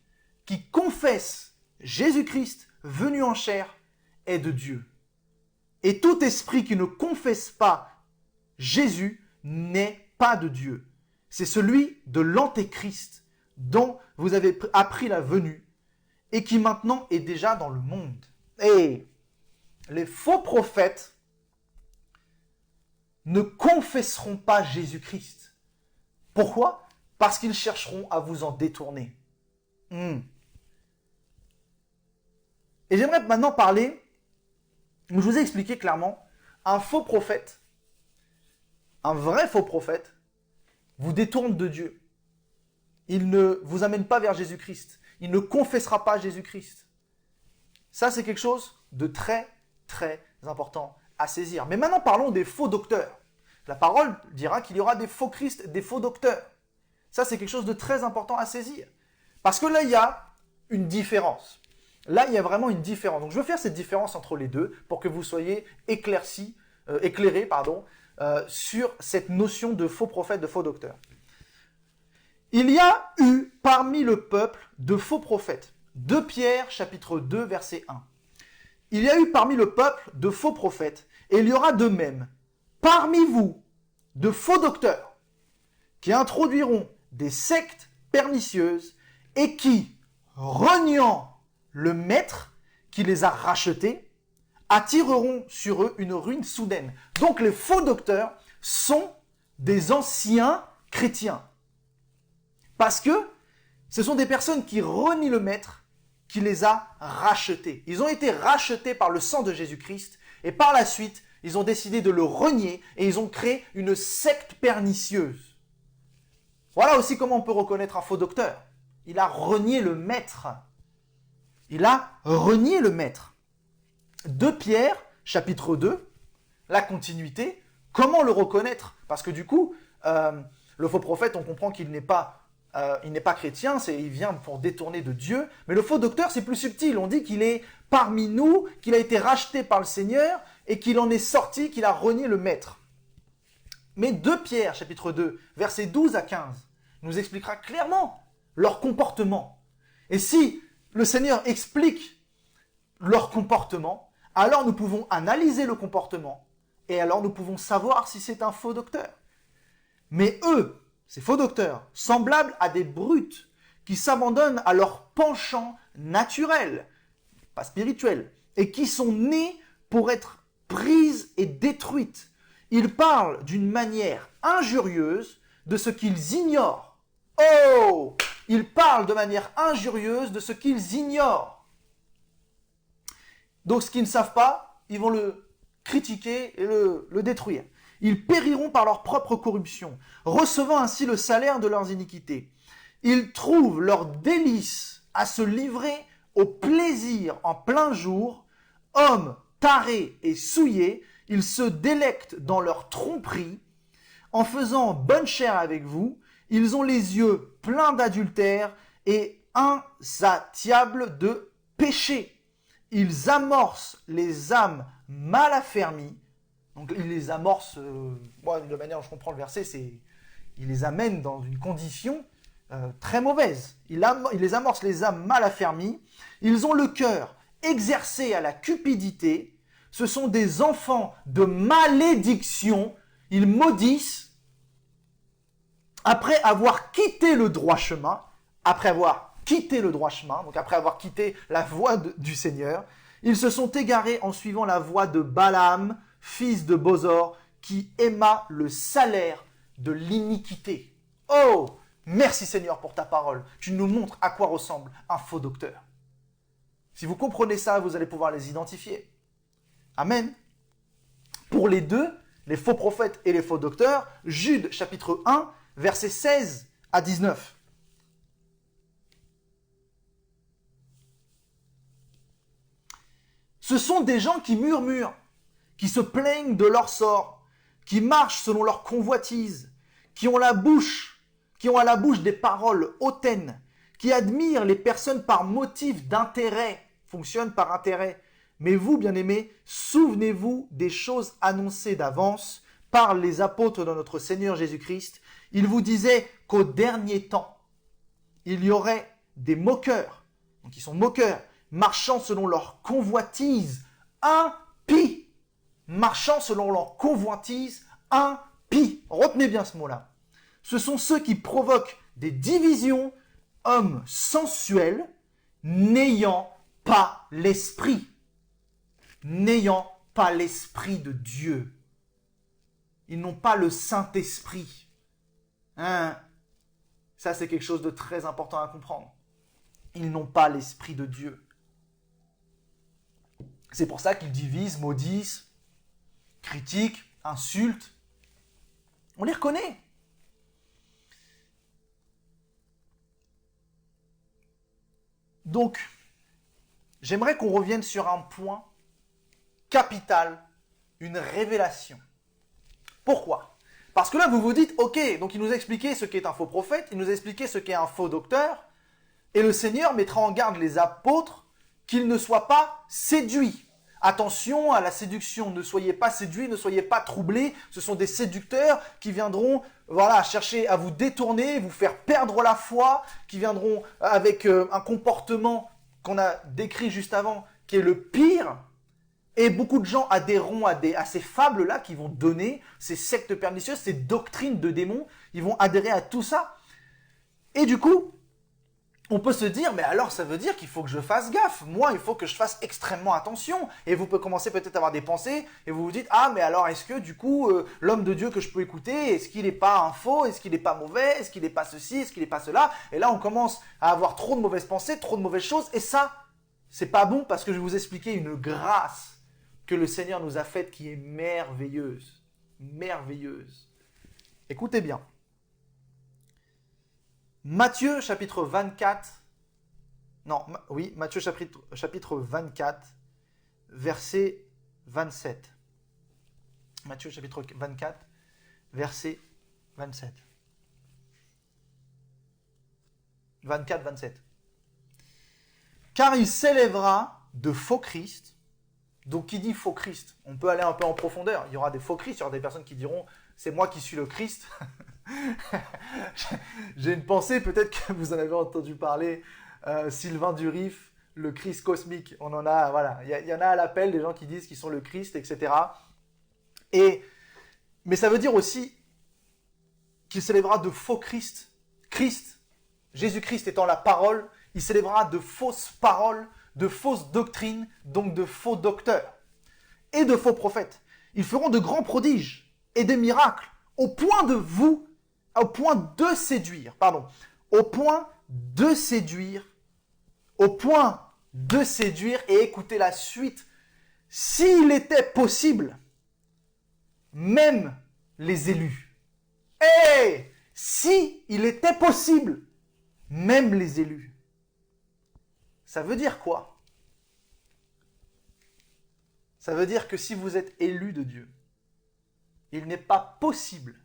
qui confesse Jésus-Christ venu en chair est de Dieu. Et tout esprit qui ne confesse pas Jésus n'est pas de Dieu. C'est celui de l'Antéchrist dont vous avez appris la venue et qui maintenant est déjà dans le monde. Et les faux prophètes ne confesseront pas Jésus-Christ. Pourquoi? Parce qu'ils chercheront à vous en détourner. Et j'aimerais maintenant parler, je vous ai expliqué clairement, un faux prophète, un vrai faux prophète, vous détourne de Dieu. Il ne vous amène pas vers Jésus-Christ. Il ne confessera pas Jésus-Christ. Ça, c'est quelque chose de très, très important à saisir. Mais maintenant, parlons des faux docteurs. La parole dira qu'il y aura des faux Christ, des faux docteurs. Ça, c'est quelque chose de très important à saisir. Parce que là, il y a une différence. Là, il y a vraiment une différence. Donc, je veux faire cette différence entre les deux pour que vous soyez éclairés sur cette notion de faux prophète, de faux docteur. Il y a eu parmi le peuple de faux prophètes. 2 Pierre, chapitre 2, verset 1. Il y a eu parmi le peuple de faux prophètes, et il y aura de même parmi vous de faux docteurs qui introduiront des sectes pernicieuses et qui, reniant le maître qui les a rachetés, attireront sur eux une ruine soudaine. Donc les faux docteurs sont des anciens chrétiens. Parce que ce sont des personnes qui renient le maître qui les a rachetés. Ils ont été rachetés par le sang de Jésus-Christ et par la suite, ils ont décidé de le renier et ils ont créé une secte pernicieuse. Voilà aussi comment on peut reconnaître un faux docteur. Il a renié le maître. Il a renié le maître. 2 Pierre, chapitre 2, la continuité. Comment le reconnaître? Parce que du coup, le faux prophète, on comprend qu'il n'est pas chrétien, il vient pour détourner de Dieu. Mais le faux docteur, c'est plus subtil. On dit qu'il est parmi nous, qu'il a été racheté par le Seigneur et qu'il en est sorti, qu'il a renié le maître. Mais 2 Pierre, chapitre 2, versets 12 à 15, nous expliquera clairement leur comportement. Et si le Seigneur explique leur comportement, alors nous pouvons analyser le comportement et alors nous pouvons savoir si c'est un faux docteur. Mais eux, ces faux docteurs, semblables à des brutes qui s'abandonnent à leur penchant naturel, pas spirituel, et qui sont nés pour être prises et détruites. Ils parlent d'une manière injurieuse de ce qu'ils ignorent. Oh! Ils parlent de manière injurieuse de ce qu'ils ignorent. Donc ce qu'ils ne savent pas, ils vont le critiquer et le détruire. Ils périront par leur propre corruption, recevant ainsi le salaire de leurs iniquités. Ils trouvent leur délice à se livrer au plaisir en plein jour. Hommes tarés et souillés, ils se délectent dans leur tromperie. En faisant bonne chère avec vous, ils ont les yeux pleins d'adultère et insatiables de péché. Ils amorcent les âmes mal affermies. Donc il les amorce, moi de manière dont je comprends le verset, il les amène dans une condition très mauvaise. Il les amorce les âmes mal affermies. Ils ont le cœur exercé à la cupidité. Ce sont des enfants de malédiction. Ils maudissent après avoir quitté le droit chemin, donc après avoir quitté la voie du Seigneur. Ils se sont égarés en suivant la voie de Balaam, fils de Bosor, qui aima le salaire de l'iniquité. Oh, merci Seigneur pour ta parole. Tu nous montres à quoi ressemble un faux docteur. Si vous comprenez ça, vous allez pouvoir les identifier. Amen. Pour les deux, les faux prophètes et les faux docteurs, Jude chapitre 1, versets 16 à 19. Ce sont des gens qui murmurent, qui se plaignent de leur sort, qui marchent selon leur convoitise, qui ont à la bouche des paroles hautaines, qui admirent les personnes par motif d'intérêt, fonctionnent par intérêt. Mais vous, bien-aimés, souvenez-vous des choses annoncées d'avance par les apôtres de notre Seigneur Jésus-Christ. Ils vous disaient qu'au dernier temps, il y aurait des moqueurs, donc ils sont moqueurs, marchant selon leur convoitise impie. Marchant selon leur convoitise impie. Retenez bien ce mot-là. Ce sont ceux qui provoquent des divisions, hommes sensuels, n'ayant pas l'esprit. N'ayant pas l'esprit de Dieu. Ils n'ont pas le Saint-Esprit. Ça, c'est quelque chose de très important à comprendre. Ils n'ont pas l'esprit de Dieu. C'est pour ça qu'ils divisent, maudissent, critiquent, insultent. On les reconnaît. Donc, j'aimerais qu'on revienne sur un point capital, une révélation. Pourquoi ? Parce que là, vous vous dites, ok, donc il nous a expliqué ce qu'est un faux prophète, il nous a expliqué ce qu'est un faux docteur, et le Seigneur mettra en garde les apôtres qu'ils ne soient pas séduits. Attention à la séduction, ne soyez pas séduits, ne soyez pas troublés. Ce sont des séducteurs qui viendront chercher à vous détourner, vous faire perdre la foi, qui viendront avec un comportement qu'on a décrit juste avant, qui est le pire. Et beaucoup de gens adhéreront à ces fables-là qui vont donner, ces sectes pernicieuses, ces doctrines de démons. Ils vont adhérer à tout ça. Et du coup, on peut se dire, mais alors ça veut dire qu'il faut que je fasse gaffe. Moi, il faut que je fasse extrêmement attention. Et vous pouvez commencer peut-être à avoir des pensées et vous vous dites, ah, mais alors est-ce que du coup, l'homme de Dieu que je peux écouter, est-ce qu'il n'est pas un faux? Est-ce qu'il n'est pas mauvais? Est-ce qu'il n'est pas ceci? Est-ce qu'il n'est pas cela? Et là, on commence à avoir trop de mauvaises pensées, trop de mauvaises choses. Et ça, c'est pas bon parce que je vais vous expliquer une grâce que le Seigneur nous a faite qui est merveilleuse. Merveilleuse. Écoutez bien. Matthieu chapitre 24, Matthieu chapitre 24, verset 27. Matthieu chapitre 24, verset 27. 24, 27. Car il s'élèvera de faux Christ. Donc qui dit faux Christ? On peut aller un peu en profondeur. Il y aura des faux Christ, il y aura des personnes qui diront c'est moi qui suis le Christ. J'ai une pensée, peut-être que vous en avez entendu parler, Sylvain Durif, le Christ cosmique. On en a, voilà, il y en a à l'appel des gens qui disent qu'ils sont le Christ, etc. Mais ça veut dire aussi qu'il s'élèvera de faux Christ. Christ, Jésus-Christ étant la parole, il s'élèvera de fausses paroles, de fausses doctrines, donc de faux docteurs et de faux prophètes. Ils feront de grands prodiges et des miracles au point de séduire, et écoutez la suite, s'il était possible, même les élus. Si il était possible, même les élus. Ça veut dire quoi? Ça veut dire que si vous êtes élu de Dieu, il n'est pas possible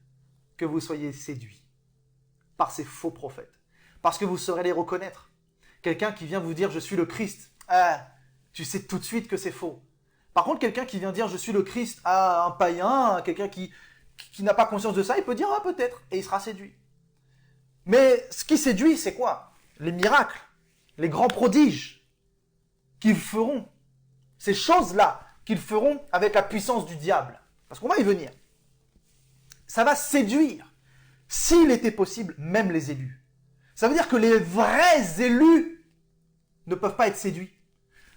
que vous soyez séduits par ces faux prophètes. Parce que vous saurez les reconnaître. Quelqu'un qui vient vous dire « je suis le Christ », tu sais tout de suite que c'est faux. Par contre, quelqu'un qui vient dire « je suis le Christ » à un païen, quelqu'un qui n'a pas conscience de ça, il peut dire « ah, peut-être », et il sera séduit. Mais ce qui séduit, c'est quoi? Les miracles, les grands prodiges qu'ils feront. Ces choses-là qu'ils feront avec la puissance du diable. Parce qu'on va y venir. Ça va séduire, s'il était possible, même les élus. Ça veut dire que les vrais élus ne peuvent pas être séduits.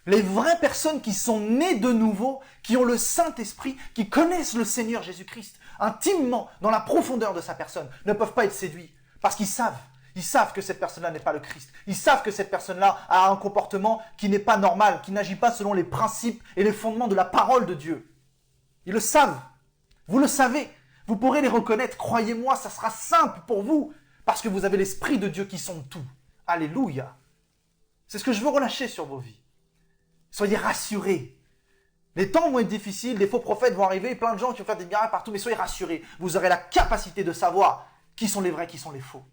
Les vraies personnes qui sont nées de nouveau, qui ont le Saint-Esprit, qui connaissent le Seigneur Jésus-Christ intimement, dans la profondeur de sa personne, ne peuvent pas être séduits. Parce qu'ils savent que cette personne-là n'est pas le Christ. Ils savent que cette personne-là a un comportement qui n'est pas normal, qui n'agit pas selon les principes et les fondements de la parole de Dieu. Ils le savent. Vous le savez. Vous pourrez les reconnaître. Croyez-moi, ça sera simple pour vous. Parce que vous avez l'Esprit de Dieu qui sonde tout. Alléluia. C'est ce que je veux relâcher sur vos vies. Soyez rassurés. Les temps vont être difficiles, les faux prophètes vont arriver, plein de gens qui vont faire des miracles partout, mais soyez rassurés. Vous aurez la capacité de savoir qui sont les vrais, qui sont les faux.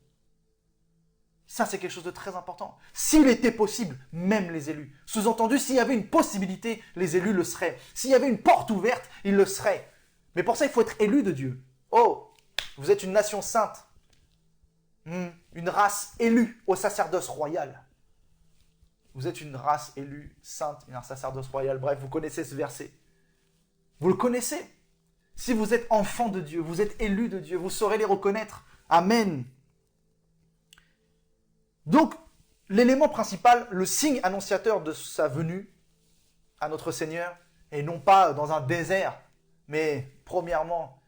Ça, c'est quelque chose de très important. S'il était possible, même les élus. Sous-entendu, s'il y avait une possibilité, les élus le seraient. S'il y avait une porte ouverte, ils le seraient. Mais pour ça, il faut être élu de Dieu. Oh, vous êtes une nation sainte. Une race élue au sacerdoce royal. Vous êtes une race élue, sainte, un sacerdoce royal. Bref, vous connaissez ce verset. Vous le connaissez. Si vous êtes enfant de Dieu, vous êtes élu de Dieu, vous saurez les reconnaître. Amen. Donc, l'élément principal, le signe annonciateur de sa venue à notre Seigneur, et non pas dans un désert, mais premièrement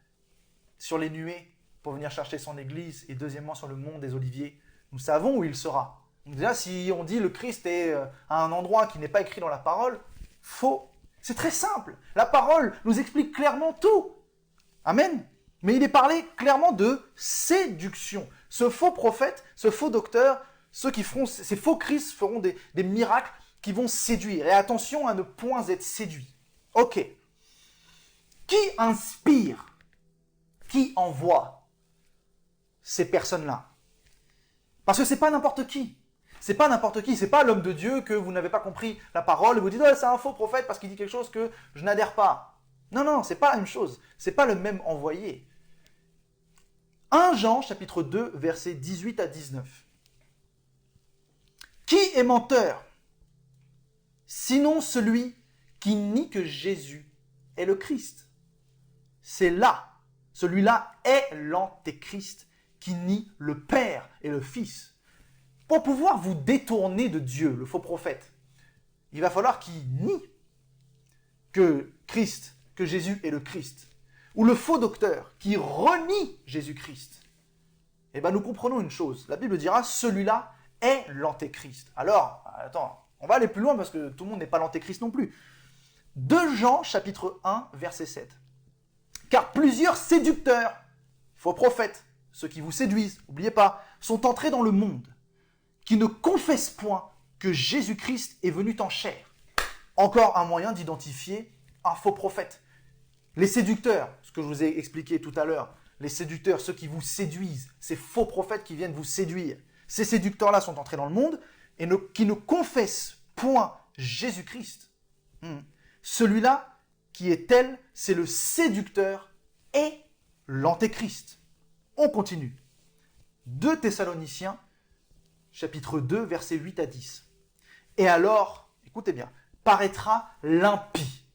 sur les nuées pour venir chercher son église, et deuxièmement sur le mont des Oliviers. Nous savons où il sera. Donc déjà, si on dit le Christ est à un endroit qui n'est pas écrit dans la parole, faux. C'est très simple. La parole nous explique clairement tout. Amen. Mais il est parlé clairement de séduction. Ce faux prophète, ce faux docteur, ceux qui feront, ces faux Christ feront des miracles qui vont séduire. Et attention à ne point être séduit. Ok. Qui inspire? Qui envoie ces personnes-là? Parce que c'est pas n'importe qui. C'est pas n'importe qui. C'est pas l'homme de Dieu que vous n'avez pas compris la parole et vous dites, oh, c'est un faux prophète parce qu'il dit quelque chose que je n'adhère pas. Non, c'est pas la même chose. C'est pas le même envoyé. 1 Jean, chapitre 2, versets 18 à 19. Qui est menteur? Sinon celui qui nie que Jésus est le Christ. C'est là, celui-là est l'antéchrist qui nie le Père et le Fils. pour pouvoir vous détourner de Dieu, le faux prophète, il va falloir qu'il nie que Christ, que Jésus est le Christ. Ou le faux docteur qui renie Jésus-Christ. Eh bien, nous comprenons une chose. La Bible dira, celui-là est l'antéchrist. Alors, attends, on va aller plus loin parce que tout le monde n'est pas l'antéchrist non plus. 2 Jean, chapitre 1, verset 7. Car plusieurs séducteurs, faux prophètes, ceux qui vous séduisent, n'oubliez pas, sont entrés dans le monde, qui ne confessent point que Jésus-Christ est venu en chair. Encore un moyen d'identifier un faux prophète. Les séducteurs, ce que je vous ai expliqué tout à l'heure, les séducteurs, ceux qui vous séduisent, ces faux prophètes qui viennent vous séduire, ces séducteurs-là sont entrés dans le monde et qui ne confessent point Jésus-Christ. Celui-là qui est tel, c'est le séducteur et l'antéchrist. On continue. 2 Thessaloniciens, chapitre 2, versets 8 à 10. Et alors, écoutez bien, paraîtra l'impie.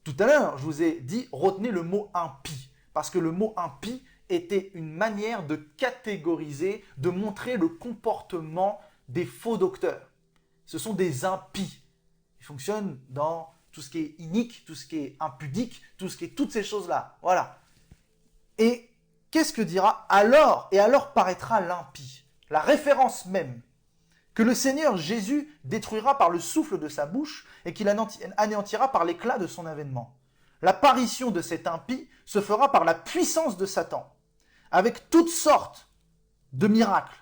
Tout à l'heure, je vous ai dit, retenez le mot impie, parce que le mot impie était une manière de catégoriser, de montrer le comportement des faux docteurs. Ce sont des impies. Ils fonctionnent dans tout ce qui est inique, tout ce qui est impudique, tout ce qui est toutes ces choses-là. Voilà. Et qu'est-ce que dira alors? Et alors paraîtra l'impie. La référence même que le Seigneur Jésus détruira par le souffle de sa bouche et qu'il anéantira par l'éclat de son avènement. L'apparition de cet impie se fera par la puissance de Satan, avec toutes sortes de miracles,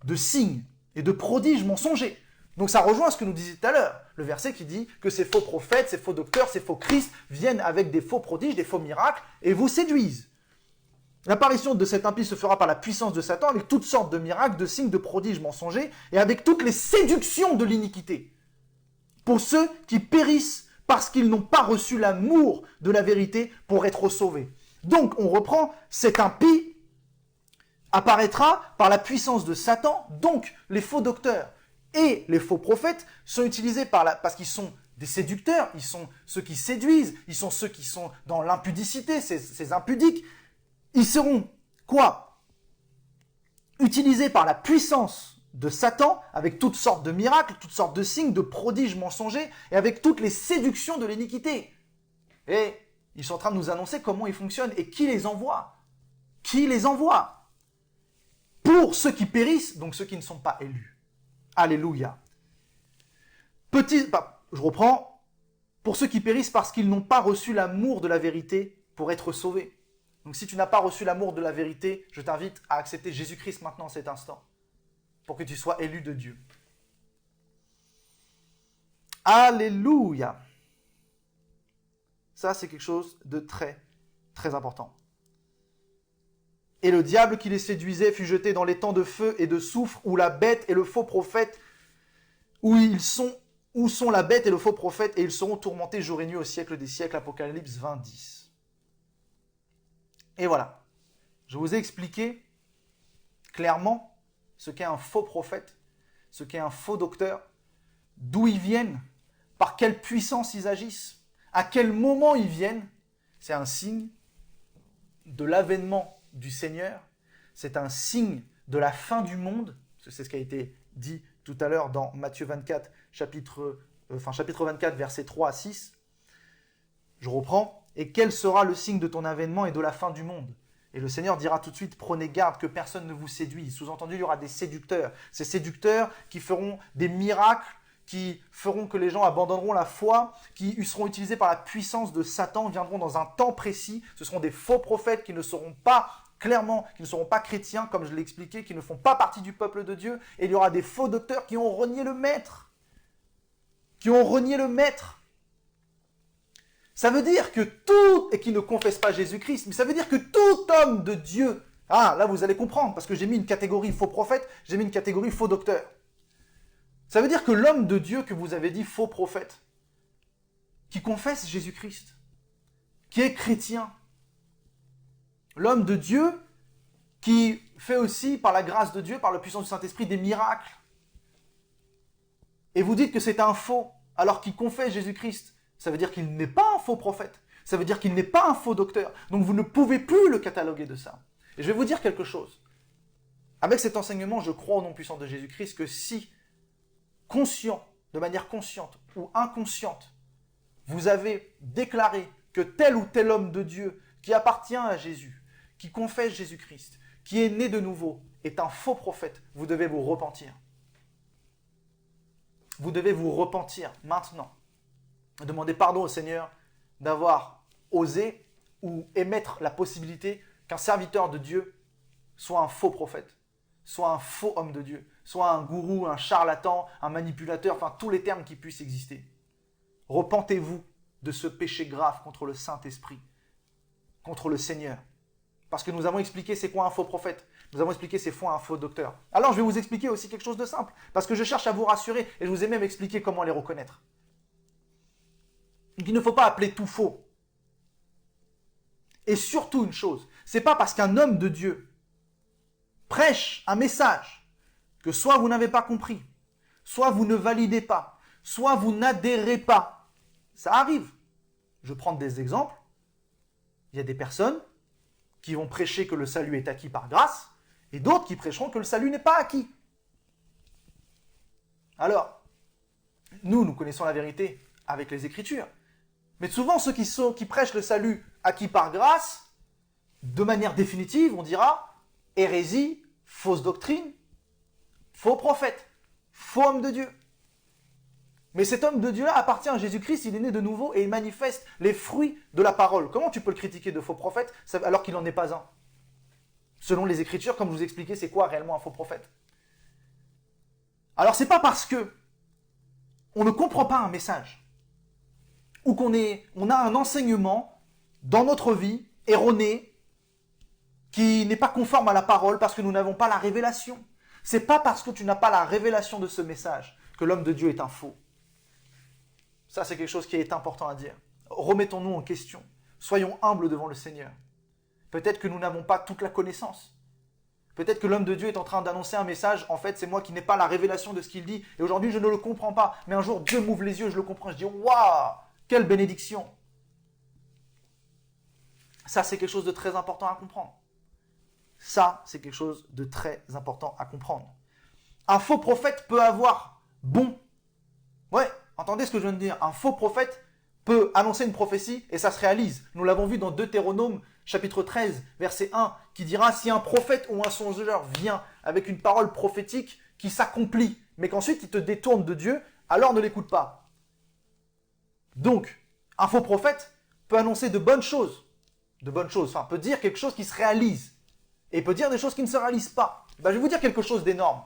de signes et de prodiges mensongers. Donc ça rejoint ce que nous disait tout à l'heure, le verset qui dit que ces faux prophètes, ces faux docteurs, ces faux Christ viennent avec des faux prodiges, des faux miracles et vous séduisent. L'apparition de cet impie se fera par la puissance de Satan avec toutes sortes de miracles, de signes, de prodiges mensongers et avec toutes les séductions de l'iniquité. Pour ceux qui périssent parce qu'ils n'ont pas reçu l'amour de la vérité pour être sauvés. Donc on reprend, cet impie apparaîtra par la puissance de Satan, donc les faux docteurs et les faux prophètes sont utilisés parce qu'ils sont des séducteurs, ils sont ceux qui séduisent, ils sont ceux qui sont dans l'impudicité, ces impudiques. Ils seront, quoi? Utilisés par la puissance de Satan, avec toutes sortes de miracles, toutes sortes de signes, de prodiges mensongers, et avec toutes les séductions de l'iniquité. Et ils sont en train de nous annoncer comment ils fonctionnent et qui les envoie. Qui les envoie? Pour ceux qui périssent, donc ceux qui ne sont pas élus. Alléluia. Je reprends. Pour ceux qui périssent parce qu'ils n'ont pas reçu l'amour de la vérité pour être sauvés. Donc si tu n'as pas reçu l'amour de la vérité, je t'invite à accepter Jésus-Christ maintenant, en cet instant, pour que tu sois élu de Dieu. Alléluia. Ça, c'est quelque chose de très, très important. Et le diable qui les séduisait fut jeté dans les temps de feu et de soufre, où la bête et le faux prophète, où sont la bête et le faux prophète, et ils seront tourmentés jour et nuit au siècle des siècles. Apocalypse 20, 10. Et voilà. Je vous ai expliqué clairement ce qu'est un faux prophète, ce qu'est un faux docteur, d'où ils viennent, par quelle puissance ils agissent, à quel moment ils viennent. C'est un signe de l'avènement du Seigneur, c'est un signe de la fin du monde, c'est ce qui a été dit tout à l'heure dans Matthieu 24, chapitre 24, versets 3 à 6. Je reprends. Et quel sera le signe de ton avènement et de la fin du monde? Et le Seigneur dira tout de suite, prenez garde que personne ne vous séduise. Sous-entendu, il y aura des séducteurs. Ces séducteurs qui feront des miracles, qui feront que les gens abandonneront la foi, qui seront utilisés par la puissance de Satan, viendront dans un temps précis. Ce seront des faux prophètes qui ne seront pas clairement, qui ne seront pas chrétiens, comme je l'ai expliqué, qui ne font pas partie du peuple de Dieu. Et il y aura des faux docteurs qui ont renié le Maître. Qui ont renié le Maître. Ça veut dire que et qui ne confesse pas Jésus-Christ, mais ça veut dire que tout homme de Dieu, là vous allez comprendre, parce que j'ai mis une catégorie faux prophète, j'ai mis une catégorie faux docteur. Ça veut dire que l'homme de Dieu que vous avez dit faux prophète, qui confesse Jésus-Christ, qui est chrétien, l'homme de Dieu qui fait aussi par la grâce de Dieu, par la puissance du Saint-Esprit, des miracles, et vous dites que c'est un faux, alors qu'il confesse Jésus-Christ, ça veut dire qu'il n'est pas un faux prophète. Ça veut dire qu'il n'est pas un faux docteur. Donc vous ne pouvez plus le cataloguer de ça. Et je vais vous dire quelque chose. Avec cet enseignement, je crois au nom puissant de Jésus-Christ que si, conscient, de manière consciente ou inconsciente, vous avez déclaré que tel ou tel homme de Dieu qui appartient à Jésus, qui confesse Jésus-Christ, qui est né de nouveau, est un faux prophète, vous devez vous repentir. Vous devez vous repentir maintenant. Demandez pardon au Seigneur d'avoir osé ou émettre la possibilité qu'un serviteur de Dieu soit un faux prophète, soit un faux homme de Dieu, soit un gourou, un charlatan, un manipulateur, enfin tous les termes qui puissent exister. Repentez-vous de ce péché grave contre le Saint-Esprit, contre le Seigneur. Parce que nous avons expliqué c'est quoi un faux prophète. Nous avons expliqué c'est quoi un faux docteur. Alors je vais vous expliquer aussi quelque chose de simple. Parce que je cherche à vous rassurer et je vous ai même expliqué comment les reconnaître. Donc il ne faut pas appeler tout faux. Et surtout une chose, c'est pas parce qu'un homme de Dieu prêche un message que soit vous n'avez pas compris, soit vous ne validez pas, soit vous n'adhérez pas. Ça arrive. Je prends des exemples. Il y a des personnes qui vont prêcher que le salut est acquis par grâce, et d'autres qui prêcheront que le salut n'est pas acquis. Alors, nous connaissons la vérité avec les Écritures. Mais souvent, ceux qui prêchent le salut acquis par grâce, de manière définitive, on dira hérésie, fausse doctrine, faux prophète, faux homme de Dieu. Mais cet homme de Dieu-là appartient à Jésus-Christ, il est né de nouveau et il manifeste les fruits de la parole. Comment tu peux le critiquer de faux prophète alors qu'il n'en est pas un? Selon les Écritures, comme je vous expliquais, c'est quoi réellement un faux prophète? Alors c'est pas parce que on ne comprend pas un message ou on a un enseignement dans notre vie erroné qui n'est pas conforme à la parole parce que nous n'avons pas la révélation. C'est pas parce que tu n'as pas la révélation de ce message que l'homme de Dieu est un faux. Ça, c'est quelque chose qui est important à dire. Remettons-nous en question. Soyons humbles devant le Seigneur. Peut-être que nous n'avons pas toute la connaissance. Peut-être que l'homme de Dieu est en train d'annoncer un message. En fait, c'est moi qui n'ai pas la révélation de ce qu'il dit. Et aujourd'hui, je ne le comprends pas. Mais un jour, Dieu m'ouvre les yeux, je le comprends. Je dis, waouh, quelle bénédiction. Ça, c'est quelque chose de très important à comprendre. Ça, c'est quelque chose de très important à comprendre. Un faux prophète peut avoir bon. Ouais, entendez ce que je viens de dire. Un faux prophète peut annoncer une prophétie et ça se réalise. Nous l'avons vu dans Deutéronome, chapitre 13, verset 1, qui dira « Si un prophète ou un songeur vient avec une parole prophétique qui s'accomplit, mais qu'ensuite il te détourne de Dieu, alors ne l'écoute pas. » Donc, un faux prophète peut annoncer de bonnes choses, enfin peut dire quelque chose qui se réalise, et peut dire des choses qui ne se réalisent pas. Ben, je vais vous dire quelque chose d'énorme.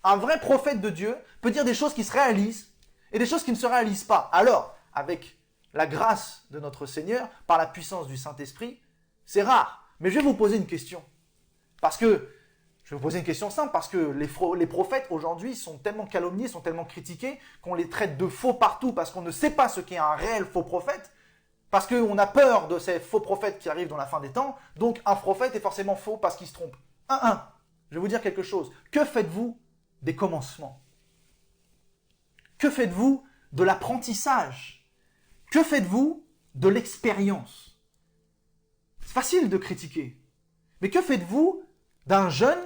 Un vrai prophète de Dieu peut dire des choses qui se réalisent et des choses qui ne se réalisent pas. Alors, avec la grâce de notre Seigneur, par la puissance du Saint-Esprit, c'est rare. Mais je vais vous poser une question. Je vais vous poser une question simple, parce que les prophètes aujourd'hui sont tellement calomniés, sont tellement critiqués, qu'on les traite de faux partout, parce qu'on ne sait pas ce qu'est un réel faux prophète, parce qu'on a peur de ces faux prophètes qui arrivent dans la fin des temps, donc un prophète est forcément faux parce qu'il se trompe. Je vais vous dire quelque chose. Que faites-vous des commencements? Que faites-vous de l'apprentissage? Que faites-vous de l'expérience? C'est facile de critiquer. Mais que faites-vous d'un jeune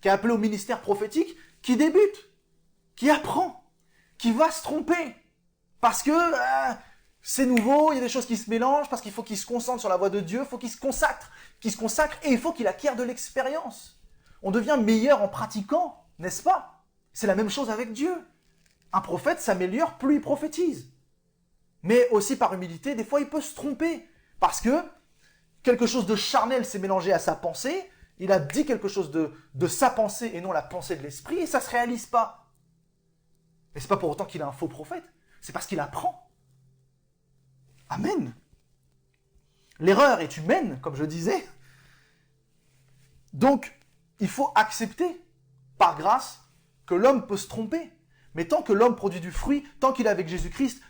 qui est appelé au ministère prophétique, qui débute, qui apprend, qui va se tromper? Parce que c'est nouveau, il y a des choses qui se mélangent, parce qu'il faut qu'il se concentre sur la voie de Dieu, il faut qu'il se consacre, et il faut qu'il acquiert de l'expérience. On devient meilleur en pratiquant, n'est-ce pas? C'est la même chose avec Dieu. Un prophète s'améliore plus il prophétise. Mais aussi par humilité, des fois il peut se tromper. Parce que quelque chose de charnel s'est mélangé à sa pensée, il a dit quelque chose de sa pensée et non la pensée de l'esprit, et ça ne se réalise pas. Mais ce n'est pas pour autant qu'il est un faux prophète, c'est parce qu'il apprend. Amen. L'erreur est humaine, comme je disais. Donc, il faut accepter, par grâce, que l'homme peut se tromper. Mais tant que l'homme produit du fruit, tant qu'il est avec Jésus-Christ,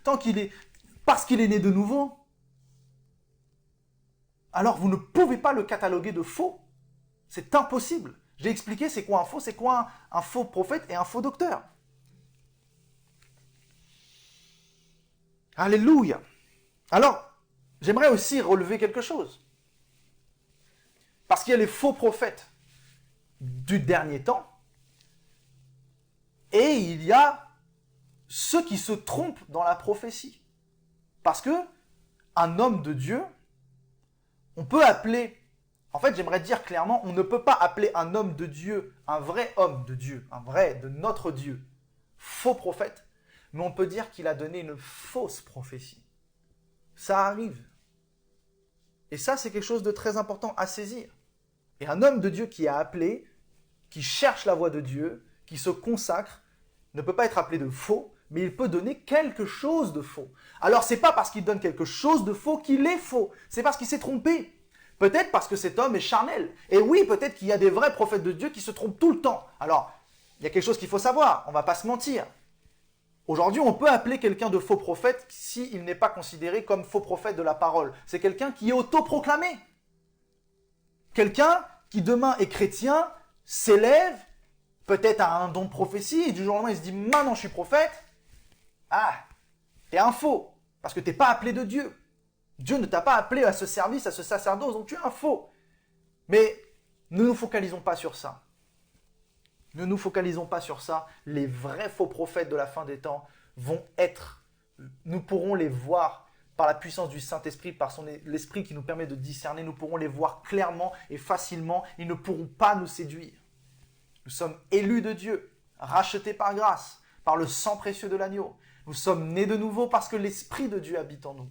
parce qu'il est né de nouveau, alors vous ne pouvez pas le cataloguer de faux. C'est impossible. J'ai expliqué c'est quoi un faux, c'est quoi un faux prophète et un faux docteur. Alléluia. Alors, j'aimerais aussi relever quelque chose. Parce qu'il y a les faux prophètes du dernier temps. Et il y a ceux qui se trompent dans la prophétie. Parce que un homme de Dieu, on peut appeler, en fait j'aimerais dire clairement, on ne peut pas appeler un homme de Dieu, un vrai homme de Dieu, un vrai de notre Dieu, faux prophète, mais on peut dire qu'il a donné une fausse prophétie. Ça arrive. Et ça, c'est quelque chose de très important à saisir. Et un homme de Dieu qui est appelé, qui cherche la voie de Dieu, qui se consacre, ne peut pas être appelé de faux, mais il peut donner quelque chose de faux. Alors, c'est pas parce qu'il donne quelque chose de faux qu'il est faux. C'est parce qu'il s'est trompé. Peut-être parce que cet homme est charnel. Et oui, peut-être qu'il y a des vrais prophètes de Dieu qui se trompent tout le temps. Alors, il y a quelque chose qu'il faut savoir. On va pas se mentir. Aujourd'hui, on peut appeler quelqu'un de faux prophète s'il n'est pas considéré comme faux prophète de la parole. C'est quelqu'un qui est autoproclamé. Quelqu'un qui demain est chrétien, s'élève, peut-être a un don de prophétie, et du jour au lendemain il se dit « Maintenant je suis prophète ». Ah, t'es un faux, parce que t'es pas appelé de Dieu. Dieu ne t'a pas appelé à ce service, à ce sacerdoce, donc tu es un faux. Mais ne nous focalisons pas sur ça. Ne nous focalisons pas sur ça. Les vrais faux prophètes de la fin des temps vont être, nous pourrons les voir par la puissance du Saint-Esprit, par l'Esprit qui nous permet de discerner, nous pourrons les voir clairement et facilement. Ils ne pourront pas nous séduire. Nous sommes élus de Dieu, rachetés par grâce, par le sang précieux de l'agneau. Nous sommes nés de nouveau parce que l'Esprit de Dieu habite en nous.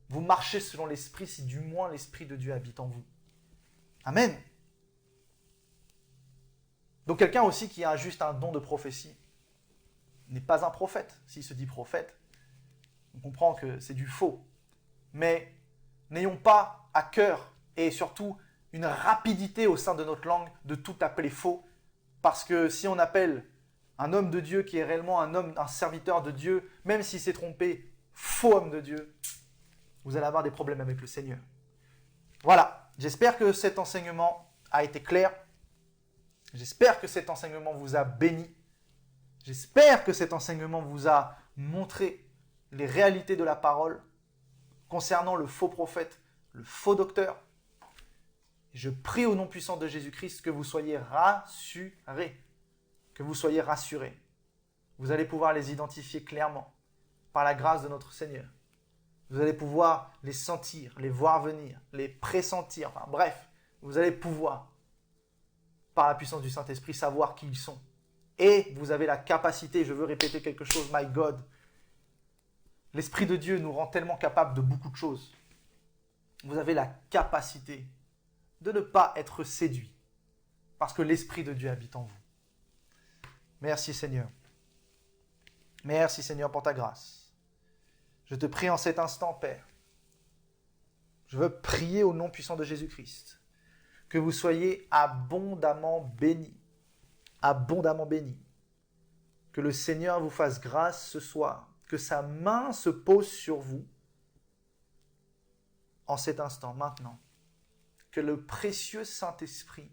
Vous marchez selon l'Esprit si du moins l'Esprit de Dieu habite en vous. Amen. Donc quelqu'un aussi qui a juste un don de prophétie n'est pas un prophète. S'il se dit prophète, on comprend que c'est du faux. Mais n'ayons pas à cœur et surtout une rapidité au sein de notre langue de tout appeler faux. Parce que si on appelle un homme de Dieu qui est réellement un serviteur de Dieu, même s'il s'est trompé, faux homme de Dieu, vous allez avoir des problèmes avec le Seigneur. Voilà, j'espère que cet enseignement a été clair. J'espère que cet enseignement vous a béni. J'espère que cet enseignement vous a montré les réalités de la parole concernant le faux prophète, le faux docteur. Je prie au nom puissant de Jésus-Christ que vous soyez rassurés. Que vous soyez rassurés. Vous allez pouvoir les identifier clairement par la grâce de notre Seigneur. Vous allez pouvoir les sentir, les voir venir, les pressentir. Enfin, bref, vous allez pouvoir, par la puissance du Saint-Esprit, savoir qui ils sont. Et vous avez la capacité, je veux répéter quelque chose, my God. L'Esprit de Dieu nous rend tellement capables de beaucoup de choses. Vous avez la capacité de ne pas être séduit, parce que l'Esprit de Dieu habite en vous. Merci Seigneur. Merci Seigneur pour ta grâce. Je te prie en cet instant, Père. Je veux prier au nom puissant de Jésus-Christ, que vous soyez abondamment bénis. Abondamment bénis. Que le Seigneur vous fasse grâce ce soir, que sa main se pose sur vous en cet instant, maintenant. Que le précieux Saint-Esprit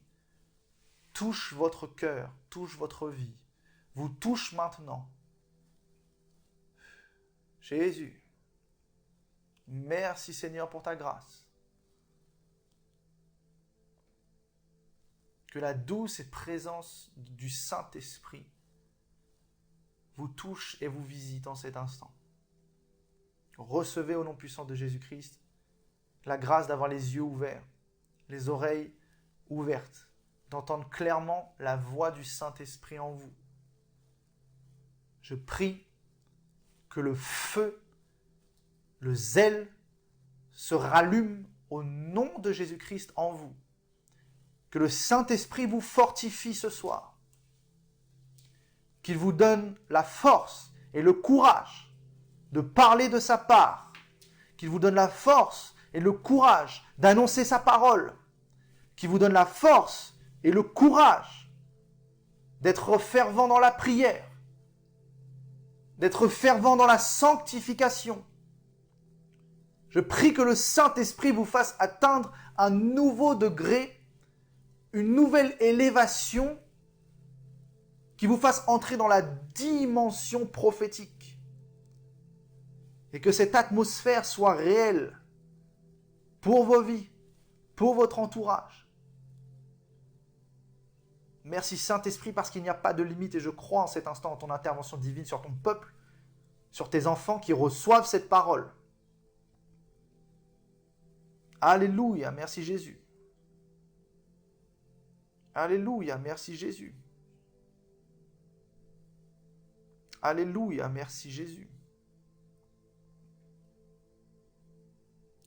touche votre cœur, touche votre vie, vous touche maintenant. Jésus, merci Seigneur pour ta grâce. Que la douce présence du Saint-Esprit vous touche et vous visite en cet instant. Recevez au nom puissant de Jésus-Christ la grâce d'avoir les yeux ouverts, les oreilles ouvertes, d'entendre clairement la voix du Saint-Esprit en vous. Je prie que le feu, le zèle se rallume au nom de Jésus-Christ en vous. Que le Saint-Esprit vous fortifie ce soir. Qu'il vous donne la force et le courage de parler de sa part. Qu'il vous donne la force et le courage d'annoncer sa parole. Qu'il vous donne la force et le courage d'être fervent dans la prière. D'être fervent dans la sanctification. Je prie que le Saint-Esprit vous fasse atteindre un nouveau degré, une nouvelle élévation qui vous fasse entrer dans la dimension prophétique. Et que cette atmosphère soit réelle pour vos vies, pour votre entourage. Merci Saint-Esprit parce qu'il n'y a pas de limite et je crois en cet instant en ton intervention divine sur ton peuple, sur tes enfants qui reçoivent cette parole. Alléluia, merci Jésus. Alléluia, merci Jésus. Alléluia, merci Jésus.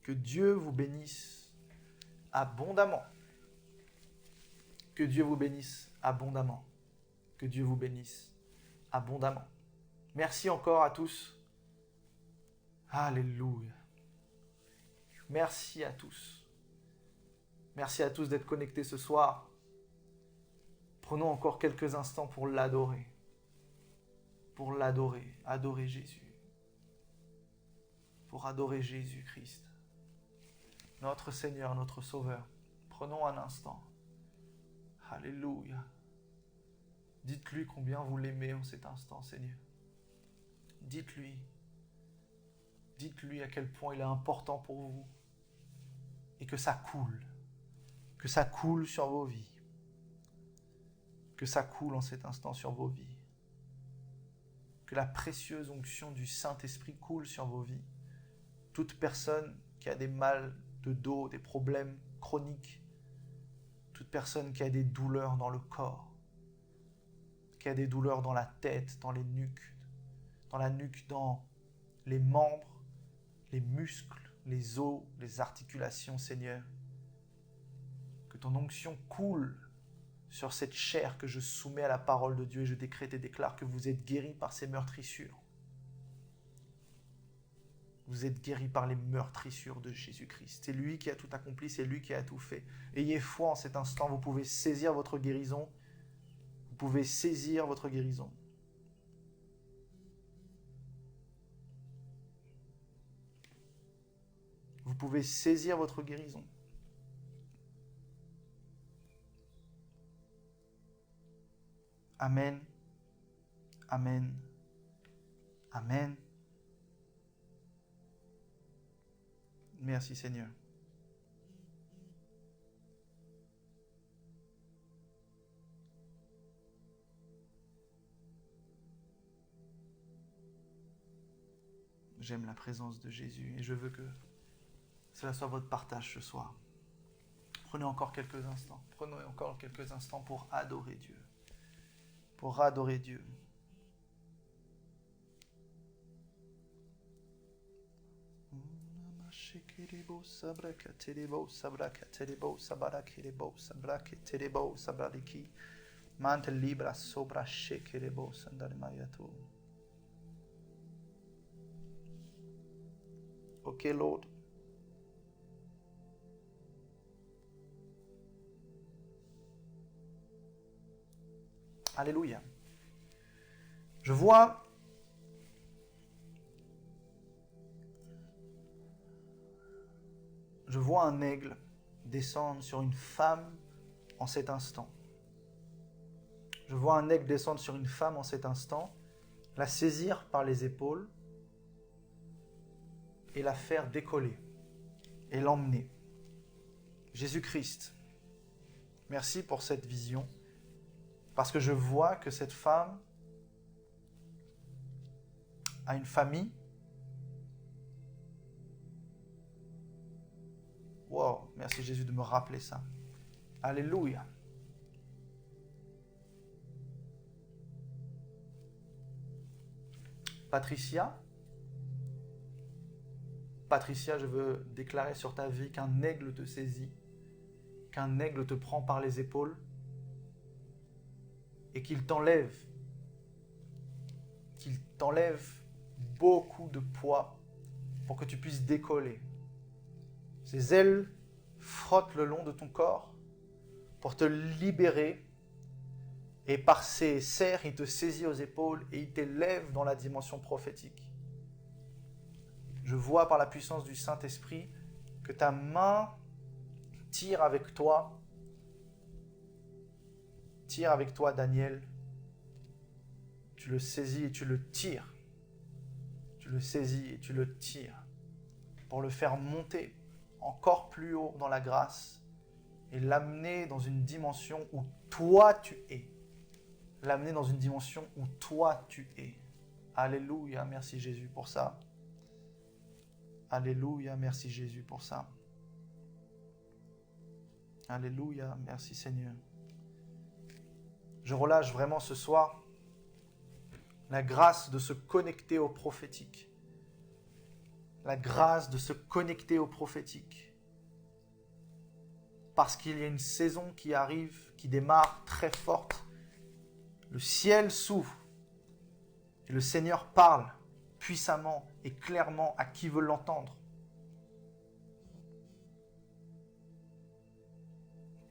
Que Dieu vous bénisse abondamment. Que Dieu vous bénisse abondamment. Que Dieu vous bénisse abondamment. Merci encore à tous. Alléluia. Merci à tous. Merci à tous d'être connectés ce soir. Prenons encore quelques instants pour l'adorer. Pour l'adorer. Adorer Jésus. Pour adorer Jésus-Christ. Notre Seigneur, notre Sauveur. Prenons un instant. Alléluia. Dites-lui combien vous l'aimez en cet instant, Seigneur. Dites-lui. Dites-lui à quel point il est important pour vous. Et que ça coule. Que ça coule sur vos vies. Que ça coule en cet instant sur vos vies. Que la précieuse onction du Saint-Esprit coule sur vos vies. Toute personne qui a des mal de dos, des problèmes chroniques, toute personne qui a des douleurs dans le corps, qui a des douleurs dans la tête, dans les nuques, dans la nuque, dans les membres, les muscles, les os, les articulations, Seigneur. Que ton onction coule sur cette chair que je soumets à la parole de Dieu et je décrète et déclare que vous êtes guéris par ces meurtrissures. Vous êtes guéris par les meurtrissures de Jésus-Christ. C'est lui qui a tout accompli, c'est lui qui a tout fait. Ayez foi en cet instant, vous pouvez saisir votre guérison. Vous pouvez saisir votre guérison. Vous pouvez saisir votre guérison. Amen. Amen. Amen. Merci Seigneur. J'aime la présence de Jésus et je veux que cela soit votre partage ce soir. Prenez encore quelques instants. Prenez encore quelques instants pour adorer Dieu. Pour adorer Dieu. Mante libra sobra shekerebo sandarimayato. Okay, Lord. Alléluia. Je vois un aigle descendre sur une femme en cet instant. Je vois un aigle descendre sur une femme en cet instant, la saisir par les épaules et la faire décoller et l'emmener. Jésus-Christ, merci pour cette vision, parce que je vois que cette femme a une famille. Wow, merci Jésus de me rappeler ça. Alléluia. Patricia, je veux déclarer sur ta vie qu'un aigle te saisit, qu'un aigle te prend par les épaules et qu'il t'enlève beaucoup de poids pour que tu puisses décoller. Ses ailes frottent le long de ton corps pour te libérer et par ses serres, il te saisit aux épaules et il t'élève dans la dimension prophétique. Je vois par la puissance du Saint-Esprit que ta main tire avec toi, Daniel. Tu le saisis et tu le tires. Tu le saisis et tu le tires pour le faire monter encore plus haut dans la grâce et l'amener dans une dimension où toi tu es. L'amener dans une dimension où toi tu es. Alléluia, merci Jésus pour ça. Alléluia, merci Jésus pour ça. Alléluia, merci Seigneur. Je relâche vraiment ce soir la grâce de se connecter au prophétique. La grâce de se connecter au prophétique. Parce qu'il y a une saison qui arrive, qui démarre très forte. Le ciel s'ouvre et le Seigneur parle puissamment et clairement à qui veut l'entendre.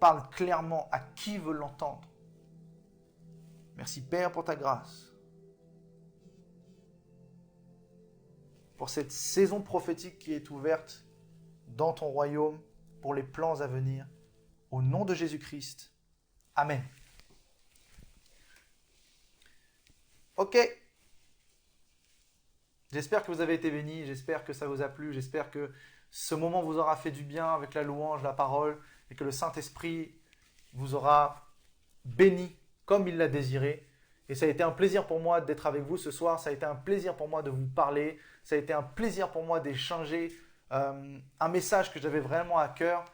Parle clairement à qui veut l'entendre. Merci Père pour ta grâce. Pour cette saison prophétique qui est ouverte dans ton royaume pour les plans à venir. Au nom de Jésus-Christ. Amen. Ok. J'espère que vous avez été bénis, j'espère que ça vous a plu, j'espère que ce moment vous aura fait du bien avec la louange, la parole, et que le Saint-Esprit vous aura béni comme il l'a désiré. Et ça a été un plaisir pour moi d'être avec vous ce soir, ça a été un plaisir pour moi de vous parler, ça a été un plaisir pour moi d'échanger un message que j'avais vraiment à cœur.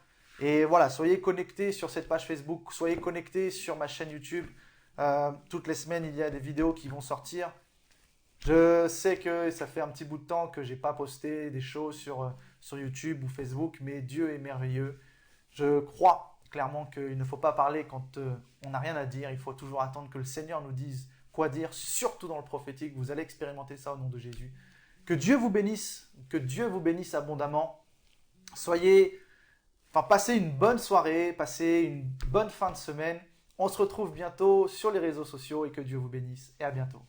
Et voilà, soyez connectés sur cette page Facebook, soyez connectés sur ma chaîne YouTube. Toutes les semaines, il y a des vidéos qui vont sortir. Je sais que ça fait un petit bout de temps que je n'ai pas posté des choses sur YouTube ou Facebook, mais Dieu est merveilleux. Je crois clairement qu'il ne faut pas parler quand on n'a rien à dire. Il faut toujours attendre que le Seigneur nous dise quoi dire, surtout dans le prophétique. Vous allez expérimenter ça au nom de Jésus. Que Dieu vous bénisse abondamment. Passez une bonne soirée, passez une bonne fin de semaine. On se retrouve bientôt sur les réseaux sociaux et que Dieu vous bénisse et à bientôt.